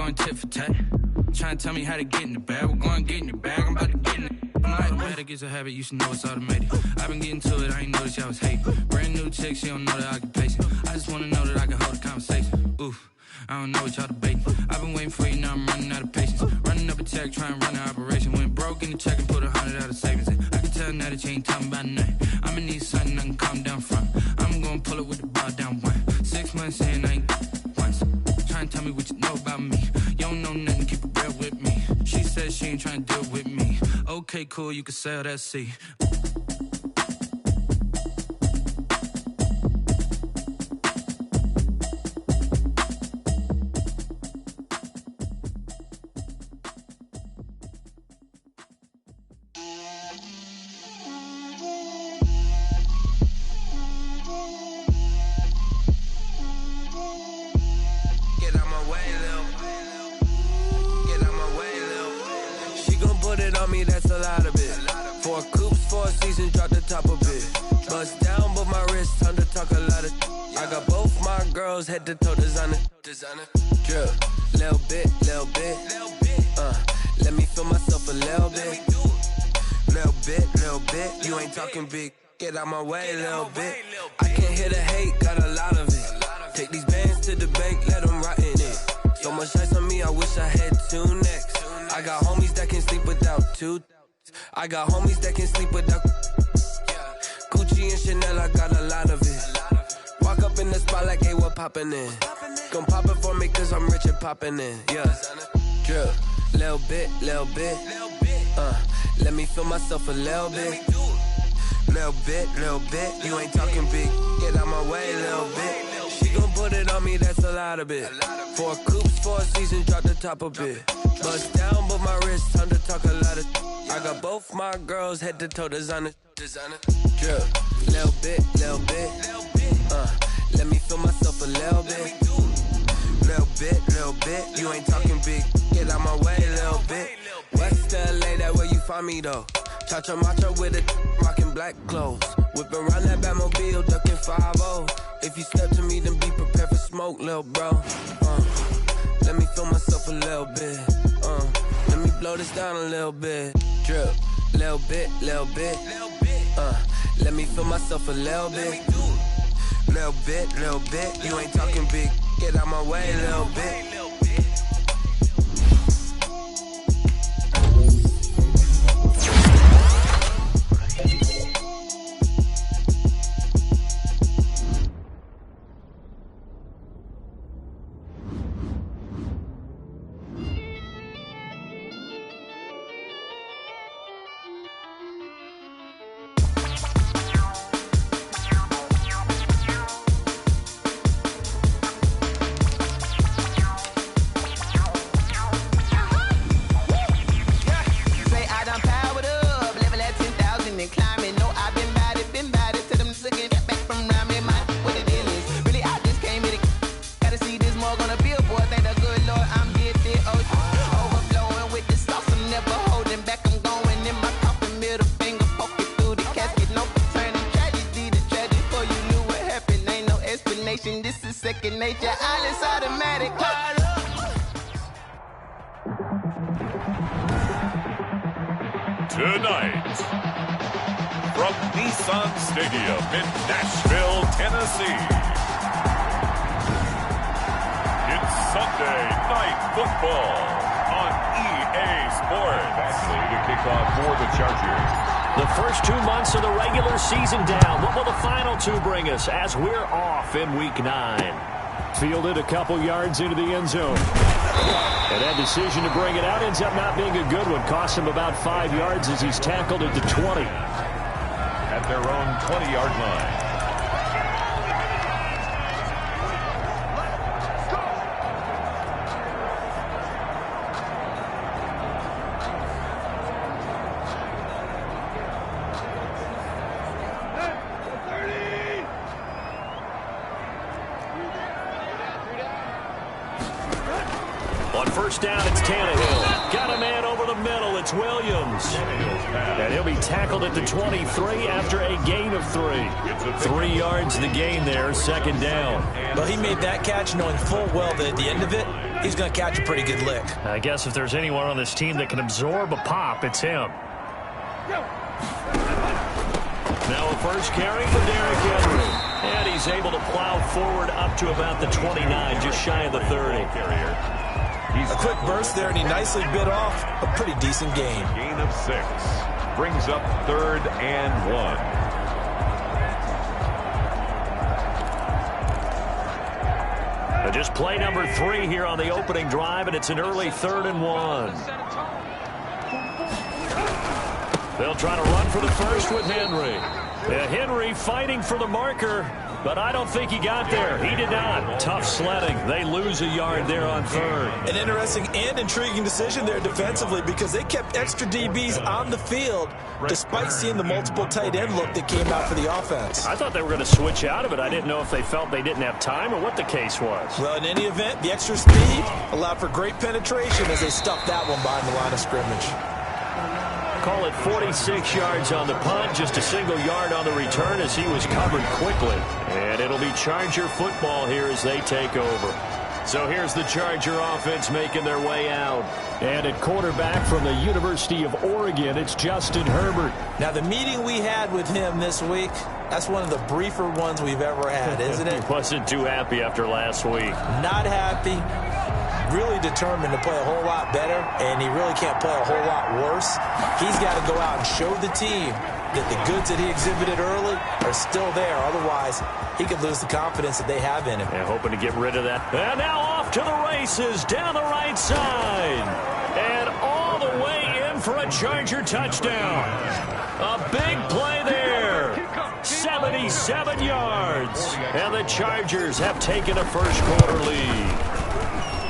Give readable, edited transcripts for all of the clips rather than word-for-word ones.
going tit for tat. Trying to tell me how to get in the bag. We're going to get in the bag. I'm about to get in it. I'm like, automatic is a habit. You should know it's automated. I've been getting to it. I ain't noticed y'all was hating. Brand new chick. She don't know the occupation. I just want to know that I can hold a conversation. Oof. I don't know what y'all debating. I've been waiting for you, now I'm running out of patience. Running up a check, trying to run an operation. Went broke in the check and put 100 out of savings in. I can tell now that you ain't talking about nothing. I'ma need something I can calm down from. I'm gonna pull it with the bar down one. 6 months in, I ain't once. Trying to tell me what you know about me. You don't know nothing, keep it real with me. She said she ain't trying to deal with me. Okay, cool, you can sell that seat. Head to toe designer, drip, little bit, let me feel myself a little bit, you ain't talking big, get out my way a little bit, I can't hear the hate, got a lot of it, take these bands to the bank, let them rot in it, so much ice on me, I wish I had 2 necks, I got homies that can sleep without 2, I got homies that can sleep without, Gucci and Chanel, I got a lot of it, walk up in the spot like, hey, what poppin' in? Gon' pop it for me cause I'm rich and poppin' in, yeah. Drip, little bit, let me feel myself a little bit. Little bit, you ain't talking big, get out my way a little bit. She gon' put it on me, that's a lot of it. 4 coupes, 4 seasons, drop the top a bit. Bust down, but my wrist, time to talk a lot of. I got both my girls, head to toe designer. Drip, little bit, let me feel myself a little bit. Little bit, you ain't talking big, get out my way a little bit. West LA, that where you find me though. Cha-cha matcha with it, rockin' black clothes. Whip around that Batmobile, ducking 5-0. If you step to me, then be prepared for smoke, lil' bro. Let me feel myself a little bit. Let me blow this down a little bit. Drip, little bit. Let me feel myself a little bit. Little bit, you ain't talking big, get out my way a little bit. This is second nature, all is automatic. Tonight, from Nissan Stadium in Nashville, Tennessee, it's Sunday Night Football on EA Sports. Actually, to kick off for the Chargers. The first 2 months of the regular season down. What will the final 2 bring us as we're off in Week 9? Fielded a couple yards into the end zone. And that decision to bring it out ends up not being a good one. Cost him about 5 yards as he's tackled at the 20. At their own 20-yard line. On first down, it's Tannehill. Got a man over the middle. it's Williams. And he'll be tackled at the 23 after a gain of 3. 3 yards the gain there, second down. Well, he made that catch knowing full well that at the end of it, he's going to catch a pretty good lick. I guess if there's anyone on this team that can absorb a pop, it's him. Now a first carry for Derrick Henry. And he's able to plow forward up to about the 29, just shy of the 30. A quick burst there, and he nicely bit off a pretty decent gain. Gain of 6. Brings up 3rd and 1. Just play number 3 here on the opening drive, and it's an early 3rd and 1. They'll try to run for the first with Henry. Henry fighting for the marker, but I don't think he got there. He did not. Tough sledding. They lose a yard there on 3rd. An interesting and intriguing decision there defensively because they kept extra DBs on the field despite seeing the multiple tight end look that came out for the offense. I thought they were going to switch out of it. I didn't know if they felt they didn't have time or what the case was. Well, in any event, the extra speed allowed for great penetration as they stuffed that one behind the line of scrimmage. Call it 46 yards on the punt, just a single yard on the return as he was covered quickly. And it'll be Charger football here as they take over. So here's the Charger offense making their way out. And at quarterback from the University of Oregon, it's Justin Herbert. Now, the meeting we had with him this week, that's one of the briefer ones we've ever had, isn't it? He wasn't too happy after last week. Not happy. Really determined to play a whole lot better, and he really can't play a whole lot worse. He's got to go out and show the team that the goods that he exhibited early are still there. Otherwise, he could lose the confidence that they have in him. And hoping to get rid of that. And now off to the races down the right side. And all the way in for a Charger touchdown. A big play there. 77 yards. And the Chargers have taken a first quarter lead.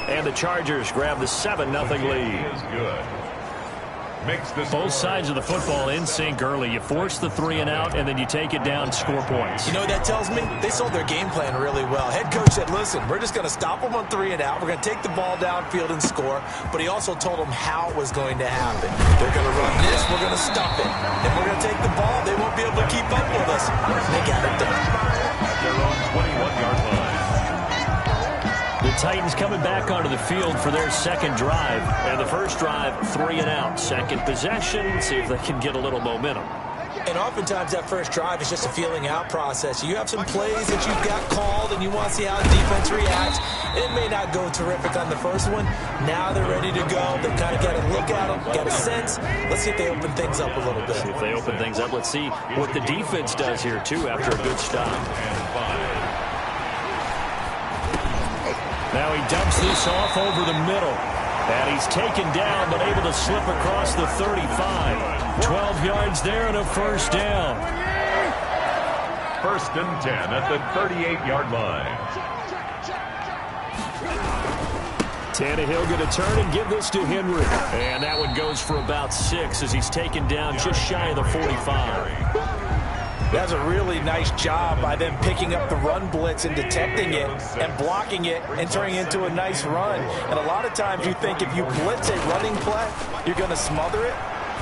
And the Chargers grab the 7-0 lead. Both sides of the football in sync early. You force the 3 and out, and then you take it down, score points. You know what that tells me? They sold their game plan really well. Head coach said, listen, we're just going to stop them on 3 and out. We're going to take the ball downfield and score. But he also told them how it was going to happen. They're going to run this. We're going to stop it. And we're going to take the ball. They won't be able to keep up with us. They got it done. At their own 21-yard line. The Titans coming back onto the field for their second drive. And the first drive, 3 and out. Second possession, see if they can get a little momentum. And oftentimes that first drive is just a feeling out process. You have some plays that you've got called and you want to see how the defense reacts. It may not go terrific on the first one. Now they're ready to go. They kind of got to look at them, got a sense. Let's see if they open things up a little bit. See if they open things up. Let's see what the defense does here, too, after a good stop. Now he dumps this off over the middle. And he's taken down, but able to slip across the 35. 12 yards there and a first down. 1st and 10 at the 38-yard line. Tannehill going to turn and give this to Henry. And that one goes for about 6 as he's taken down just shy of the 45. That's a really nice job by them picking up the run blitz and detecting it and blocking it and turning it into a nice run. And a lot of times you think if you blitz a running play, you're going to smother it.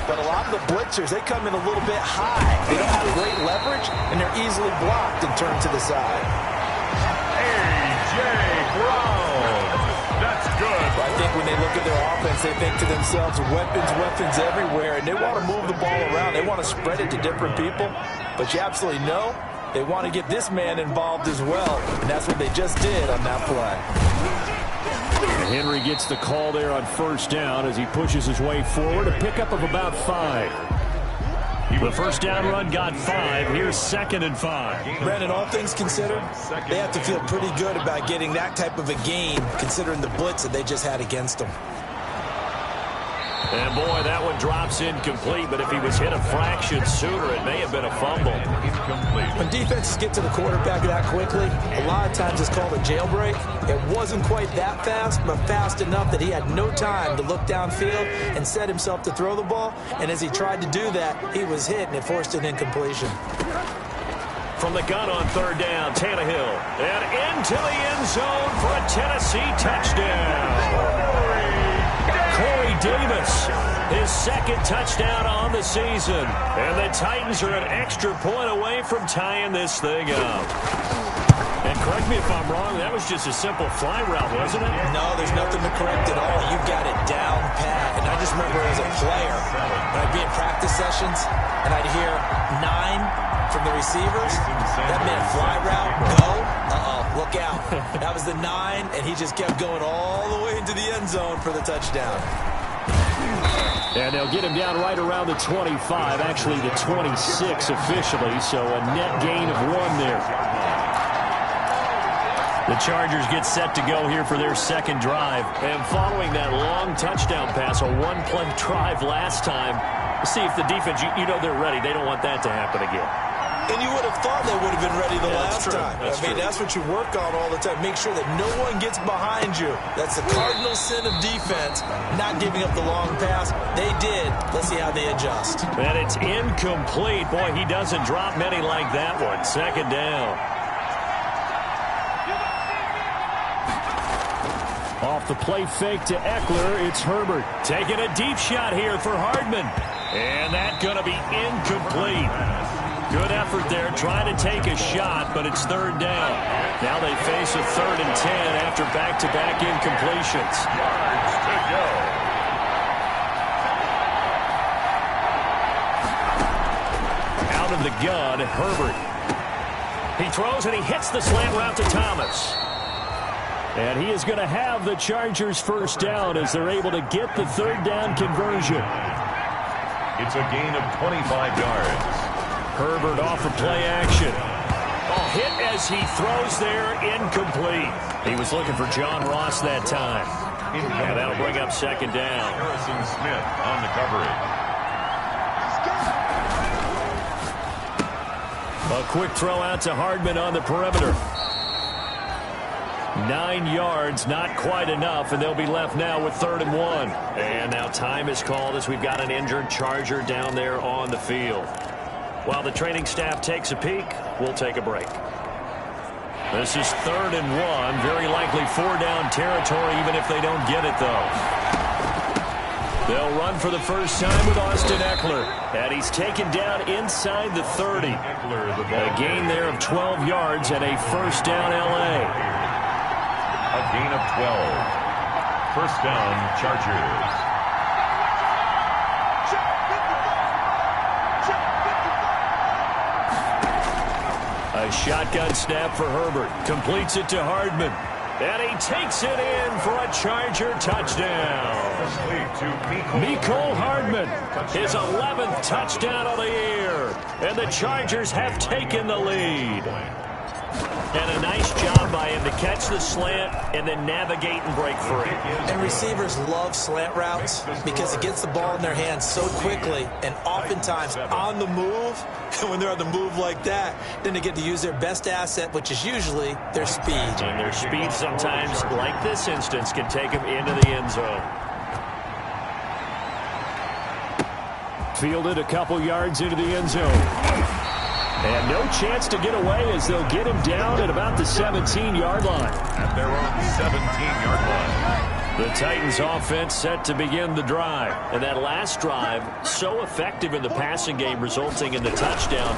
But a lot of the blitzers, they come in a little bit high. They don't have great leverage, and they're easily blocked and turned to the side. A.J. Brown. That's good. I think when they look at their offense, they think to themselves, weapons everywhere, and they want to move the ball around. They want to spread it to different people. But you absolutely know they want to get this man involved as well, and that's what they just did on that play. And Henry gets the call there on first down as he pushes his way forward, a pickup of about 5. The first down run got 5. Here's 2nd and 5. Brandon, all things considered, they have to feel pretty good about getting that type of a gain, considering the blitz that they just had against them. And boy, that one drops incomplete, but if he was hit a fraction sooner, it may have been a fumble. When defenses get to the quarterback that quickly, a lot of times it's called a jailbreak. It wasn't quite that fast, but fast enough that he had no time to look downfield and set himself to throw the ball. And as he tried to do that, he was hit, and it forced an incompletion. From the gun on 3rd down, Tannehill. And into the end zone for a Tennessee touchdown. Corey Davis, his second touchdown on the season. And the Titans are an extra point away from tying this thing up. And correct me if I'm wrong, that was just a simple fly route, wasn't it? No, there's nothing to correct at all. You got it down pat. And I just remember as a player, when I'd be in practice sessions, and I'd hear 9 from the receivers, that meant fly route, go. Look out. That was the 9, and he just kept going all the way into the end zone for the touchdown. And they'll get him down right around the 25, actually the 26 officially, so a net gain of 1 there. The Chargers get set to go here for their second drive. And following that long touchdown pass, a one-play drive last time, see if the defense, you know they're ready. They don't want that to happen again. And you would have thought they would have been ready the last time. That's what you work on all the time. Make sure that no one gets behind you. That's the cardinal sin of defense, not giving up the long pass. They did. Let's see how they adjust. And it's incomplete. Boy, he doesn't drop many like that one. Second down. Off the play fake to Eckler, it's Herbert. Taking a deep shot here for Hardman. And that's going to be incomplete. Good effort there, trying to take a shot, but it's third down. Now they face a 3rd and 10 after back-to-back incompletions. Yards to go. Out of the gun, Herbert. He throws and he hits the slant route to Thomas. And he is going to have the Chargers first down as they're able to get the third down conversion. It's a gain of 25 yards. Herbert off of play action. Hit as he throws there, incomplete. He was looking for John Ross that time. And that'll bring up second down. Harrison Smith on the coverage. A quick throw out to Hardman on the perimeter. 9 yards, not quite enough, and they'll be left now with 3rd and 1. And now time is called as we've got an injured Charger down there on the field. While the training staff takes a peek, we'll take a break. This is 3rd and 1, very likely 4-down territory even if they don't get it, though. They'll run for the first time with Austin Eckler. And he's taken down inside the 30. A gain there of 12 yards and a first down L.A. A gain of 12. First down, Chargers. A shotgun snap for Herbert. Completes it to Hardman. And he takes it in for a Charger touchdown. Mecole Hardman, his 11th touchdown of the year. And the Chargers have taken the lead. And a nice job by him to catch the slant and then navigate and break free. And receivers love slant routes because it gets the ball in their hands so quickly and oftentimes on the move. And when they're on the move like that, then they get to use their best asset, which is usually their speed. And their speed sometimes, like this instance, can take them into the end zone. Fielded a couple yards into the end zone. And no chance to get away as they'll get him down at about the 17-yard line. At their own 17-yard line. The Titans offense set to begin the drive. And that last drive, so effective in the passing game, resulting in the touchdown.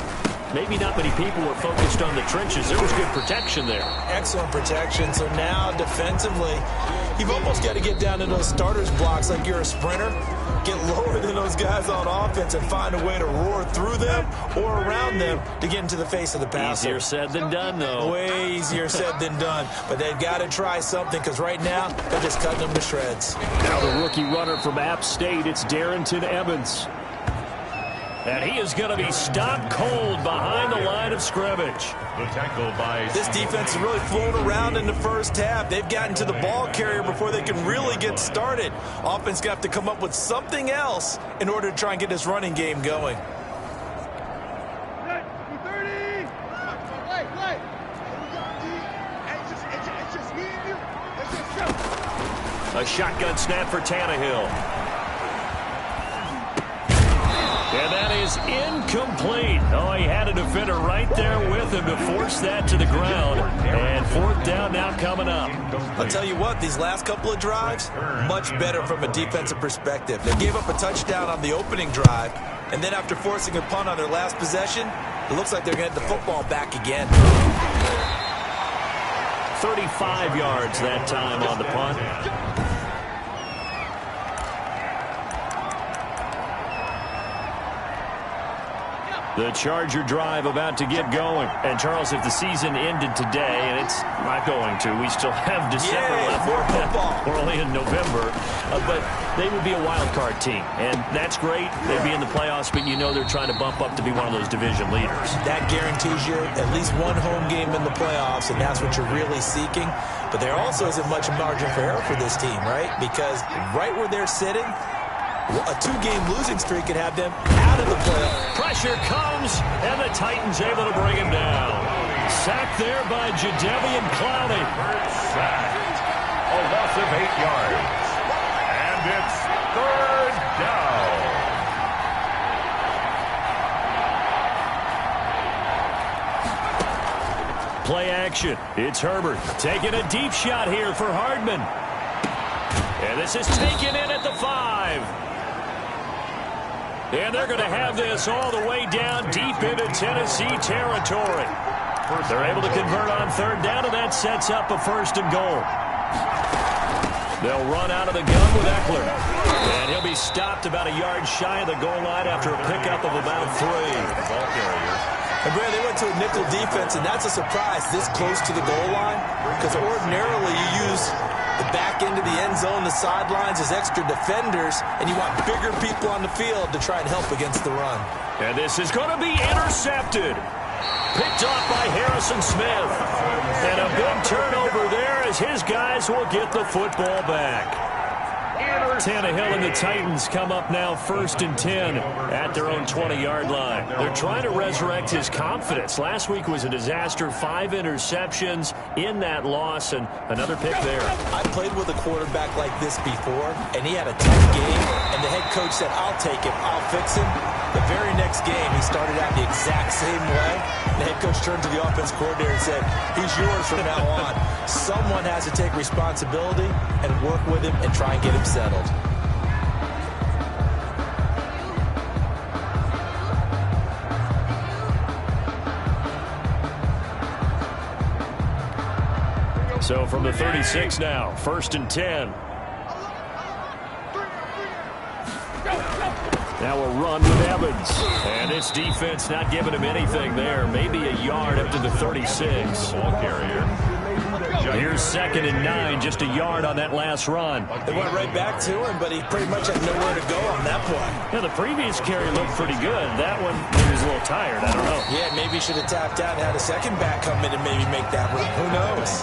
Maybe not many people were focused on the trenches. There was good protection there. Excellent protection. So now defensively, you've almost got to get down to those starters blocks like you're a sprinter. Get lower than those guys on offense and find a way to roar through them or around them to get into the face of the passer. Easier said than done, though. Way easier said than done. But they've got to try something because right now they're just cutting them to shreds. Now the rookie runner from App State, it's Darrington Evans. And he is going to be stopped cold behind the line of scrimmage. The tackle by... This defense has really flown around in the first half. They've gotten to the ball carrier before they can really get started. Offense got to come up with something else in order to try and get this running game going. A shotgun snap for Tannehill. And that is incomplete. Oh, he had a defender right there with him to force that to the ground. And fourth down now coming up. I'll tell you what, these last couple of drives, much better from a defensive perspective. They gave up a touchdown on the opening drive, and then after forcing a punt on their last possession, it looks like they're going to get the football back again. 35 yards that time on the punt. The Charger drive about to get going. And, Charles, if the season ended today, and it's not going to, we still have December left. More football. We're only in November. But they would be a wild card team. And that's great. They'd be in the playoffs, but you know they're trying to bump up to be one of those division leaders. That guarantees you at least one home game in the playoffs, and that's what you're really seeking. But there also isn't much margin for error for this team, right? Because right where they're sitting, a two-game losing streak could have them out of the playoffs. Pressure comes, and the Titans able to bring him down. Sacked there by Jadeveon Clowney. Sacked. A loss of 8 yards. And it's third down. Play action. It's Herbert taking a deep shot here for Hardman. And this is taken in at the 5. And they're going to have this all the way down deep into Tennessee territory. They're able to convert on third down, and that sets up a 1st and goal. They'll run out of the gun with Eckler. And he'll be stopped about a yard shy of the goal line after a pickup of about 3. And, Brad, they went to a nickel defense, and that's a surprise this close to the goal line, because ordinarily you use the back end of the end zone, the sidelines as extra defenders, and you want bigger people on the field to try and help against the run. And this is going to be intercepted. Picked off by Harrison Smith. And a big turnover there as his guys will get the football back. Tannehill and the Titans come up now 1st and 10 at their own 20-yard line. They're trying to resurrect his confidence. Last week was a disaster. 5 interceptions in that loss, and another pick there. I played with a quarterback like this before, and he had a tough game, and the head coach said, I'll take him, I'll fix him. The very next game, he started out the exact same way. The head coach turned to the offense coordinator and said, he's yours from now on. Someone has to take responsibility and work with him and try and get him settled. So from the 36 now, 1st and 10. Now a run with Evans. And this defense not giving him anything there. Maybe a yard up to the 36. Ball carrier. Here's 2nd and 9, just a yard on that last run. They went right back to him, but he pretty much had nowhere to go on that play. Yeah, the previous carry looked pretty good. That one, he was a little tired. I don't know. Yeah, maybe he should have tapped out and had a second back come in and maybe make that run. Who knows?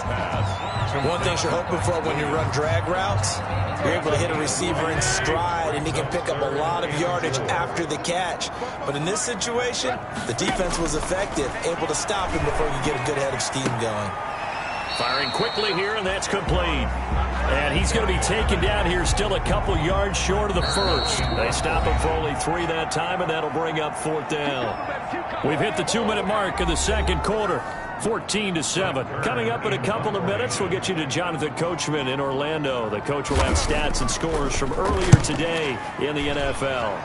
One thing you're hoping for when you run drag routes, you're able to hit a receiver in stride, and he can pick up a lot of yardage after the catch. But in this situation, the defense was effective, able to stop him before you get a good head of steam going. Firing quickly here, and that's complete. And he's going to be taken down here still a couple yards short of the 1st. They stop him for only 3 that time, and that'll bring up 4th down. We've hit the 2-minute mark of the 2nd quarter. 14-7. Coming up in a couple of minutes, we'll get you to Jonathan Coachman in Orlando. The coach will have stats and scores from earlier today in the NFL.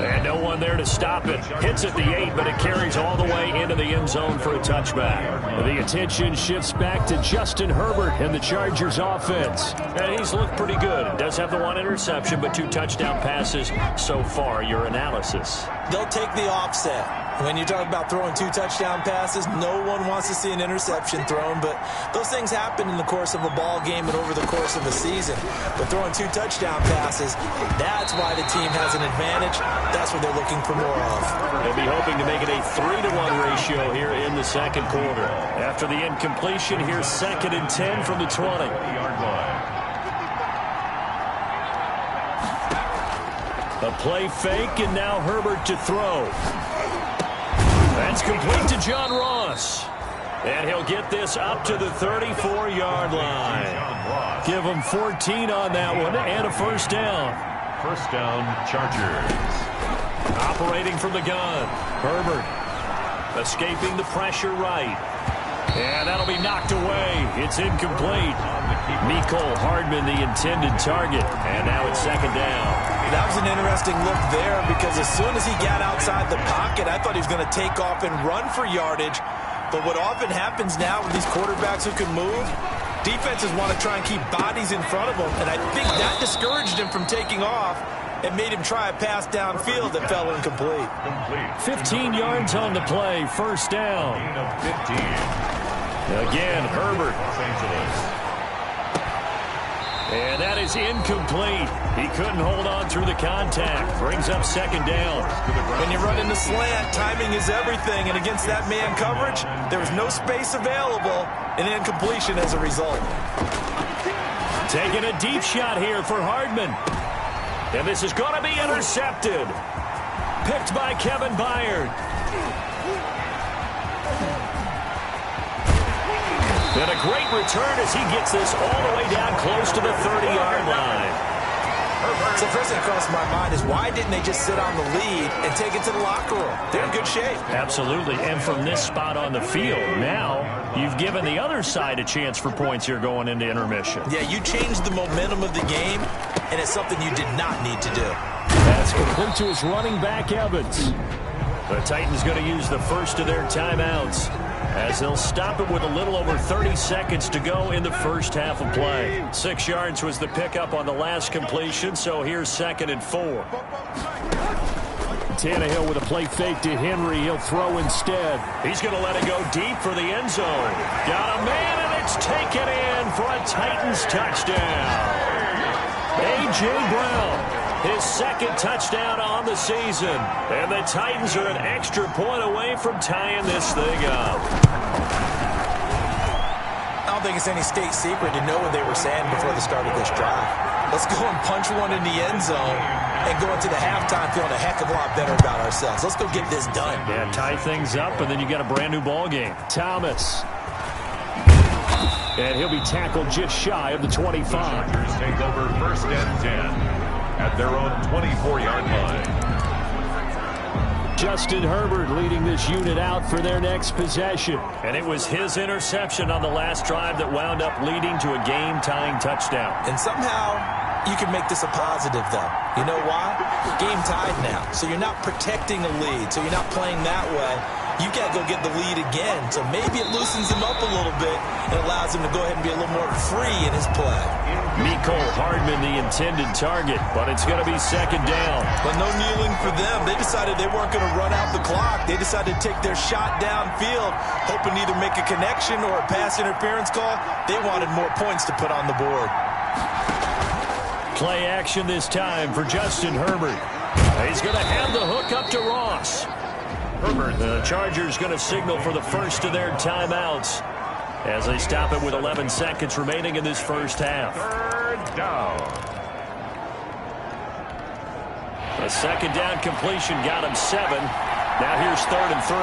And no one there to stop it. Hits at the 8, but it carries all the way into the end zone for a touchback. The attention shifts back to Justin Herbert and the Chargers offense. And he's looked pretty good. Does have the 1 interception, but 2 touchdown passes so far. Your analysis? They'll take the offset. When you talk about throwing 2 touchdown passes, no one wants to see an interception thrown, but those things happen in the course of a ball game and over the course of a season. But throwing 2 touchdown passes, that's why the team has an advantage. That's what they're looking for more of. They'll be hoping to make it a 3-to-1 ratio here in the 2nd quarter. After the incompletion, here's 2nd and 10 from the 20-yard line. A play fake, and now Herbert to throw. That's complete to John Ross. And he'll get this up to the 34-yard line. Give him 14 on that one and a first down. First down, Chargers. Operating from the gun, Herbert. Escaping the pressure right. And that'll be knocked away. It's incomplete. Mecole Hardman, the intended target. And now it's second down. That was an interesting look there because as soon as he got outside the pocket, I thought he was going to take off and run for yardage. But what often happens now with these quarterbacks who can move, defenses want to try and keep bodies in front of them. And I think that discouraged him from taking off and made him try a pass downfield that fell incomplete. 15 yards on the play, first down. 15. Again, Herbert. Los Angeles. And that is incomplete. He couldn't hold on through the contact. Brings up second down. When you run in the slant, timing is everything. And against that man coverage, there was no space available, and incompletion as a result. Taking a deep shot here for Hardman. And this is going to be intercepted. Picked by Kevin Byard. And a great return as he gets this all the way down close to the 30-yard line. So the first thing that crossed my mind is why didn't they just sit on the lead and take it to the locker room? They're in good shape. Absolutely. And from this spot on the field, now you've given the other side a chance for points here going into intermission. Yeah, you changed the momentum of the game, and it's something you did not need to do. That's complete to his running back, Evans. The Titans going to use the first of their timeouts as they'll stop it with a little over 30 seconds to go in the first half of play. 6 yards was the pickup on the last completion, so here's 2nd and 4. Tannehill with a play fake to Henry. He'll throw instead. He's going to let it go deep for the end zone. Got a man, and it's taken in for a Titans touchdown. A.J. Brown. His second touchdown on the season. And the Titans are an extra point away from tying this thing up. I don't think it's any state secret to know what they were saying before the start of this drive. Let's go and punch one in the end zone and go into the halftime feeling a heck of a lot better about ourselves. Let's go get this done. Yeah, tie things up, and then you got a brand-new ball game. Thomas. And he'll be tackled just shy of the 25. The Chargers take over 1st and 10. At their own 24-yard line. Justin Herbert leading this unit out for their next possession. And it was his interception on the last drive that wound up leading to a game-tying touchdown. And somehow you can make this a positive, though. You know why? Game tied now. So you're not protecting a lead. So you're not playing that way. You got to go get the lead again. So maybe it loosens him up a little bit and allows him to go ahead and be a little more free in his play. Mecole Hardman, the intended target, but it's going to be second down. But no kneeling for them. They decided they weren't going to run out the clock. They decided to take their shot downfield, hoping to either make a connection or a pass interference call. They wanted more points to put on the board. Play action this time for Justin Herbert. He's going to hand the hook up to Ross. Herbert, the Chargers going to signal for the first of their timeouts as they stop it with 11 seconds remaining in this first half. 3rd down. A second down completion got him 7. Now here's 3rd and 3.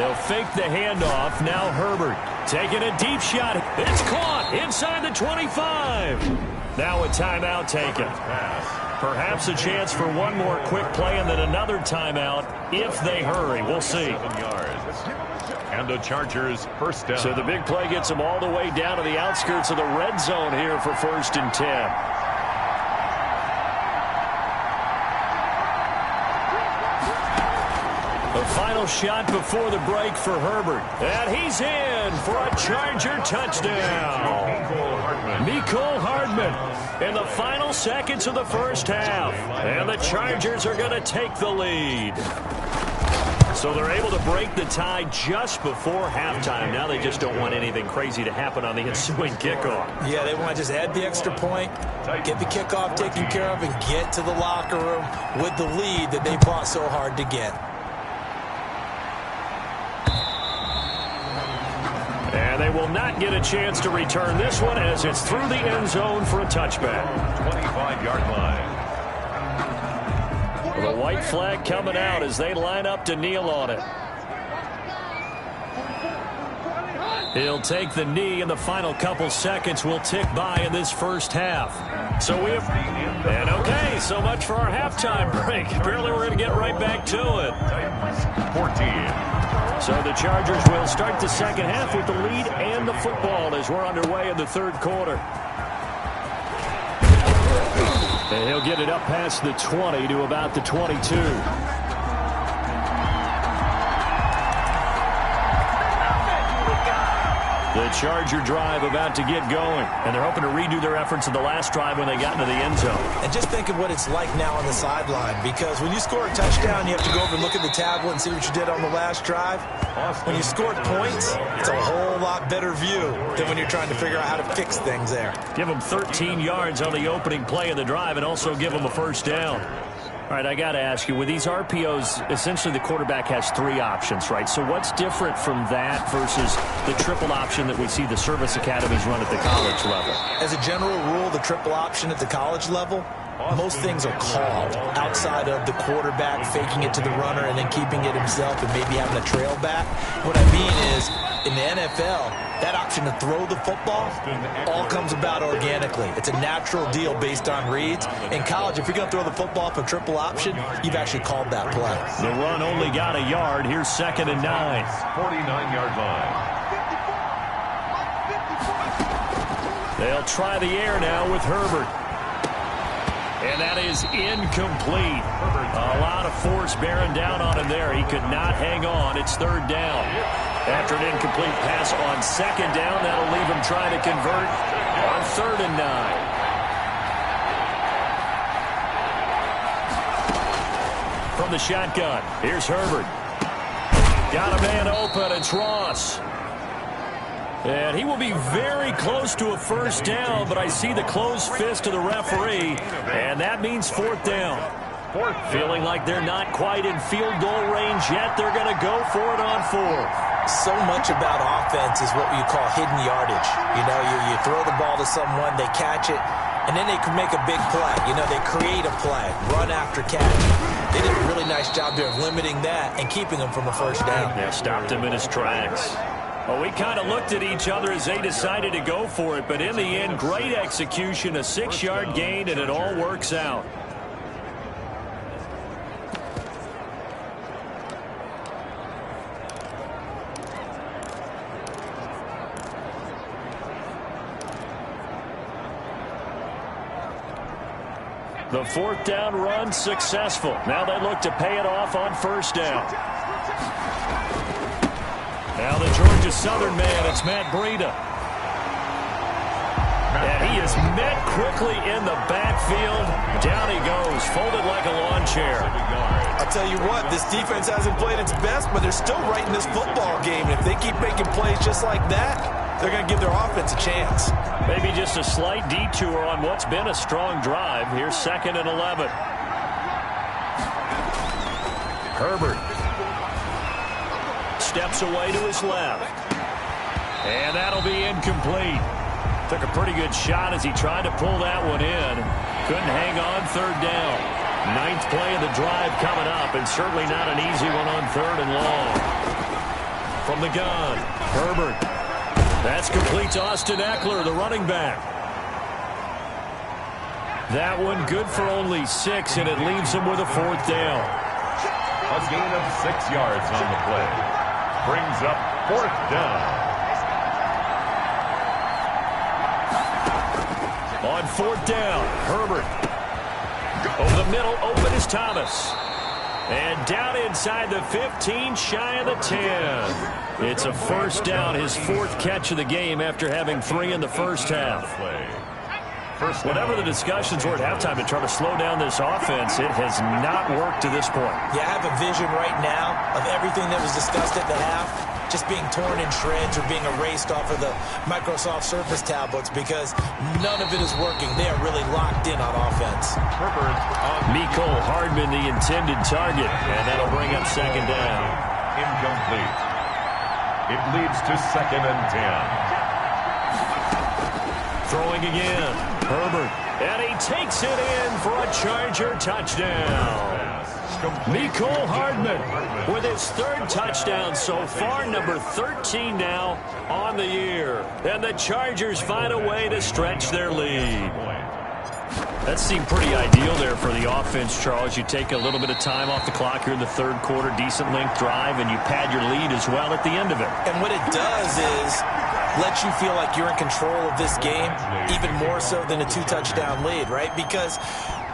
They'll fake the handoff. Now Herbert taking a deep shot. It's caught inside the 25. Now a timeout taken. Perhaps a chance for one more quick play and then another timeout if they hurry. We'll see. 7 yards. And the Chargers 1st down. So the big play gets them all the way down to the outskirts of the red zone here for 1st and 10. The final shot before the break for Herbert. And he's in for a Charger touchdown. Mecole Hardman in the final seconds of the first half. And the Chargers are going to take the lead. So they're able to break the tie just before halftime. Now they just don't want anything crazy to happen on the ensuing kickoff. Yeah, they want to just add the extra point, get the kickoff taken care of, and get to the locker room with the lead that they fought so hard to get. And they will not get a chance to return this one as it's through the end zone for a touchback. 25-yard line. The white flag coming out as they line up to kneel on it. He'll take the knee, and the final couple seconds will tick by in this first half. So we have... And okay, so much for our halftime break. Apparently we're going to get right back to it. 14. So the Chargers will start the second half with the lead and the football as we're underway in the third quarter. And he'll get it up past the 20 to about the 22. The Charger drive about to get going. And they're hoping to redo their efforts in the last drive when they got into the end zone. And just think of what it's like now on the sideline. Because when you score a touchdown, you have to go over and look at the tablet and see what you did on the last drive. When you scored points, it's a whole lot better view than when you're trying to figure out how to fix things there. Give them 13 yards on the opening play of the drive and also give them a first down. All right, I got to ask you, with these RPOs, essentially the quarterback has 3 options, right? So what's different from that versus the triple option that we see the service academies run at the college level? As a general rule, the triple option at the college level, most things are called outside of the quarterback faking it to the runner and then keeping it himself and maybe having a trail back. What I mean is, in the NFL, that option to throw the football all comes about organically. It's a natural deal based on reads. In college, if you're going to throw the football for triple option, you've actually called that play. The run only got a yard. Here's 2nd and 9. 49-yard line. They'll try the air now with Herbert. And that is incomplete. A lot of force bearing down on him there. He could not hang on. It's 3rd down. After an incomplete pass on 2nd down, that'll leave him trying to convert on 3rd and 9. From the shotgun, here's Herbert. Got a man open. It's Ross. And he will be very close to a first down, but I see the closed fist of the referee, and that means 4th down. Feeling like they're not quite in field goal range yet, they're going to go for it on 4th. So much about offense is what you call hidden yardage. You know, you throw the ball to someone, they catch it, and then they can make a big play. You know, they create a play, run after catch. They did a really nice job there of limiting that and keeping him from a first down. Yeah, stopped him in his tracks. Well, we kind of looked at each other as they decided to go for it, but in the end, great execution, a 6-yard gain, and it all works out. The 4th down run successful. Now they look to pay it off on 1st down. Now the Georgia Southern man, it's Matt Breida. And he is met quickly in the backfield. Down he goes, folded like a lawn chair. I'll tell you what, this defense hasn't played its best, but they're still right in this football game. If they keep making plays just like that, they're going to give their offense a chance. Maybe just a slight detour on what's been a strong drive. Here's 2nd and 11. Herbert steps away to his left. And that'll be incomplete. Took a pretty good shot as he tried to pull that one in. Couldn't hang on 3rd down. 9th play of the drive coming up, and certainly not an easy one on 3rd and long. From the gun, Herbert. That's complete to Austin Eckler, the running back. That one good for only 6, and it leaves him with a 4th down. A gain of 6 yards on the play. Brings up 4th down. On 4th down, Herbert. Over the middle, open is Thomas. And down inside the 15, shy of the 10. It's a first down, his 4th catch of the game after having 3 in the first half. Whatever the discussions were at halftime to try to slow down this offense, it has not worked to this point. Yeah, I have a vision right now of everything that was discussed at the half just being torn in shreds or being erased off of the Microsoft Surface tablets because none of it is working. They are really locked in on offense. Mecole Hardman, the intended target, and that'll bring up 2nd down. Incomplete. It leads to 2nd and 10. Throwing again, Herbert, and he takes it in for a Charger touchdown. Mecole Hardman with his third touchdown so far, number 13 now on the year. And the Chargers find a way to stretch their lead. That seemed pretty ideal there for the offense, Charles. You take a little bit of time off the clock here in the third quarter, decent length drive, and you pad your lead as well at the end of it. And what it does is let you feel like you're in control of this game, even more so than a 2-touchdown lead, right? Because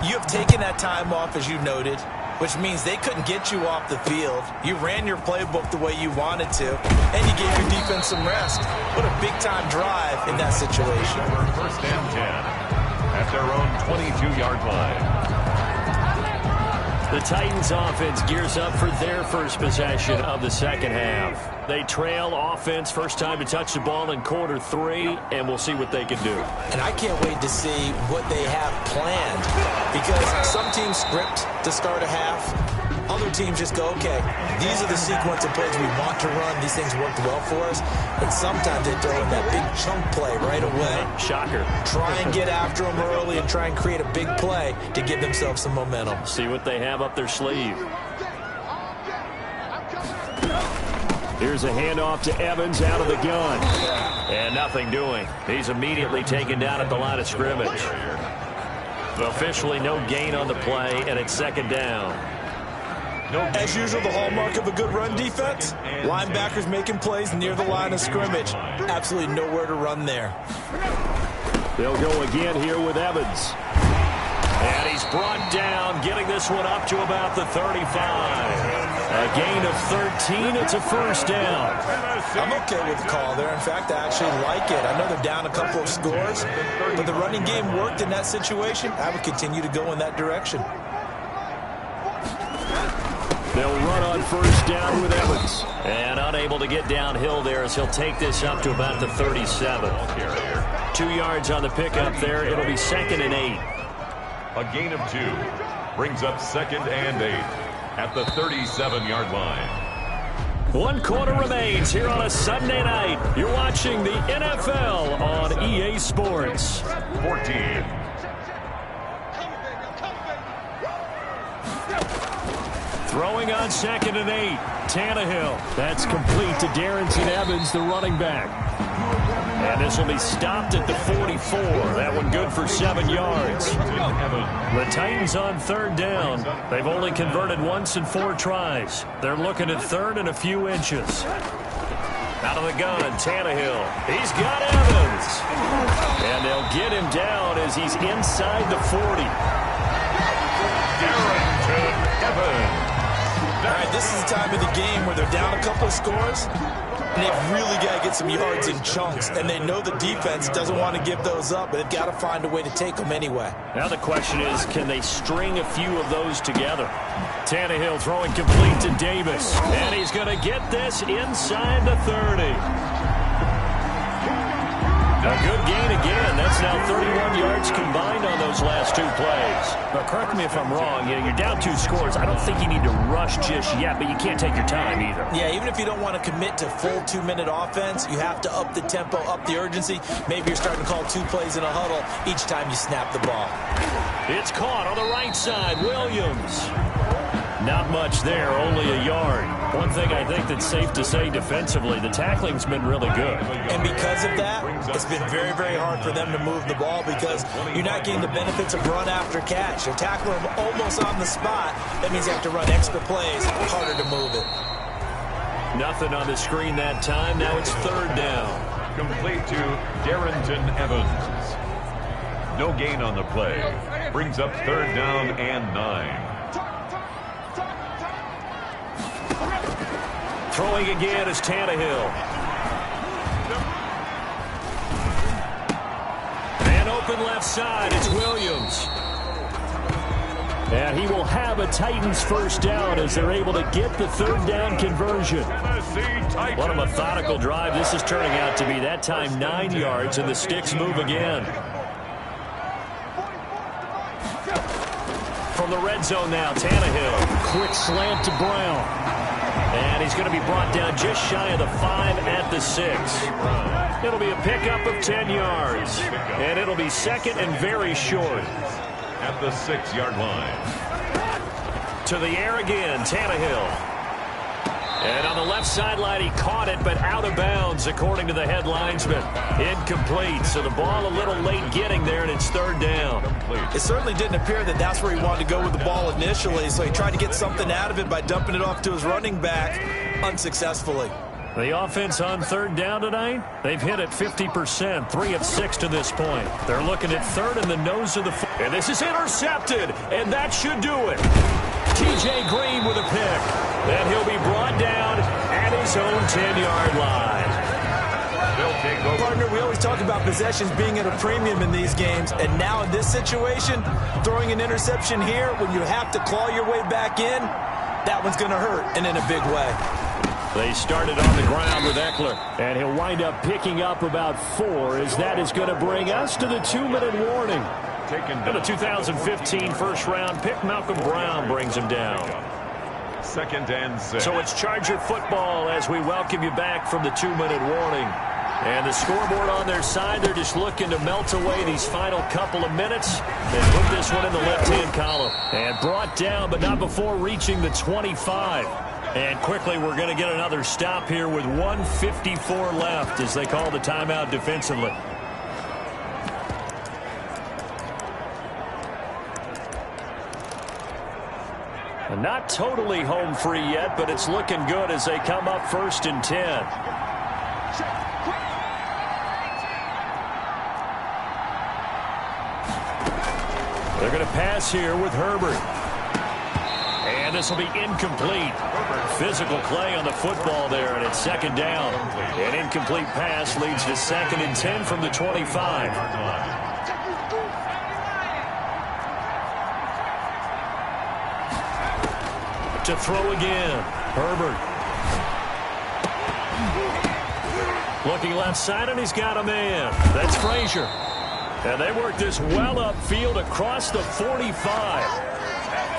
you have taken that time off, as you noted, which means they couldn't get you off the field. You ran your playbook the way you wanted to, and you gave your defense some rest. What a big-time drive in that situation. First and 10 at their own 22-yard line. The Titans offense gears up for their first possession of the second half. They trail offense, first time to touch the ball in quarter 3, and we'll see what they can do. And I can't wait to see what they have planned, because some teams script to start a half. Other teams just go, okay, these are the sequence of plays we want to run. These things worked well for us. And sometimes they throw in that big chunk play right away. Shocker. Try and get after them early and try and create a big play to give themselves some momentum. See what they have up their sleeve. Here's a handoff to Evans out of the gun. And nothing doing. He's immediately taken down at the line of scrimmage. Officially no gain on the play, and it's second down. As usual, the hallmark of a good run defense, linebackers making plays near the line of scrimmage. Absolutely nowhere to run there. They'll go again here with Evans. And he's brought down, getting this one up to about the 35. A gain of 13. It's a first down. I'm okay with the call there. In fact, I actually like it. I know they're down a couple of scores, but the running game worked in that situation. I would continue to go in that direction. They'll run on first down with Evans. And unable to get downhill there as he'll take this up to about the 37. 2 yards on the pickup there. It'll be second and 8. A gain of 2 brings up second and 8 at the 37-yard line. 1 quarter remains here on a Sunday night. You're watching the NFL on EA Sports. 14. Throwing on second and 8. Tannehill. That's complete to Darrington Evans, the running back. And this will be stopped at the 44. That one good for 7 yards. The Titans on third down. They've only converted once in 4 tries. They're looking at third and a few inches. Out of the gun, Tannehill. He's got Evans. And they'll get him down as he's inside the 40. Darrington Evans. All right, this is the time of the game where they're down a couple of scores, and they've really got to get some yards in chunks, and they know the defense doesn't want to give those up, but they've got to find a way to take them anyway. Now the question is, can they string a few of those together? Tannehill throwing complete to Davis, and he's going to get this inside the 30. A good gain again. That's now 31 yards combined on those last 2 plays. But correct me if I'm wrong. You're down 2 scores. I don't think you need to rush just yet, but you can't take your time either. Yeah, even if you don't want to commit to full 2-minute offense, you have to up the tempo, up the urgency. Maybe you're starting to call 2 plays in a huddle each time you snap the ball. It's caught on the right side. Williams. Not much there, only a yard. One thing I think that's safe to say defensively, the tackling's been really good. And because of that, it's been very, very hard for them to move the ball because you're not getting the benefits of run after catch. You're tackling them almost on the spot. That means you have to run extra plays, harder to move it. Nothing on the screen that time. Now it's third down. Complete to Darrington Evans. No gain on the play. Brings up third down and 9. Throwing again is Tannehill. And open left side, it's Williams. And he will have a Titans first down as they're able to get the third down conversion. What a methodical drive this is turning out to be. That time 9 yards, and the sticks move again. From the red zone now, Tannehill. Quick slant to Brown. And he's going to be brought down just shy of the 5 at the 6. It'll be a pickup of 10 yards. And it'll be second and very short. At the 6-yard line. to the air again, Tannehill. And on the left sideline, he caught it, but out of bounds, according to the head linesman. Incomplete, so the ball a little late getting there, and it's third down. It certainly didn't appear that that's where he wanted to go with the ball initially, so he tried to get something out of it by dumping it off to his running back unsuccessfully. The offense on third down tonight, they've hit it 50%, 3 of 6 to this point. They're looking at third in the nose of the foot. And this is intercepted, and that should do it. T.J. Green with a pick. And he'll be brought down at his own 10-yard line. Partner, we always talk about possessions being at a premium in these games, and now in this situation, throwing an interception here when you have to claw your way back in, that one's going to hurt, and in a big way. They started on the ground with Eckler, and he'll wind up picking up about 4, as that is going to bring us to the 2-minute warning. And the 2015 first-round pick, Malcolm Brown, brings him down. 2nd and 6. So it's Charger football as we welcome you back from the 2-minute warning. And the scoreboard on their side, they're just looking to melt away these final couple of minutes and put this one in the left-hand column. And brought down, but not before reaching the 25. And quickly, we're going to get another stop here with 1:54 left as they call the timeout defensively. Not totally home free yet, but it's looking good as they come up 1st and 10. They're going to pass here with Herbert. And this will be incomplete. Physical play on the football there, and it's 2nd down. An incomplete pass leads to 2nd and 10 from the 25. To throw again. Herbert. Looking left side, and he's got a man. That's Frazier. And they work this well upfield across the 45.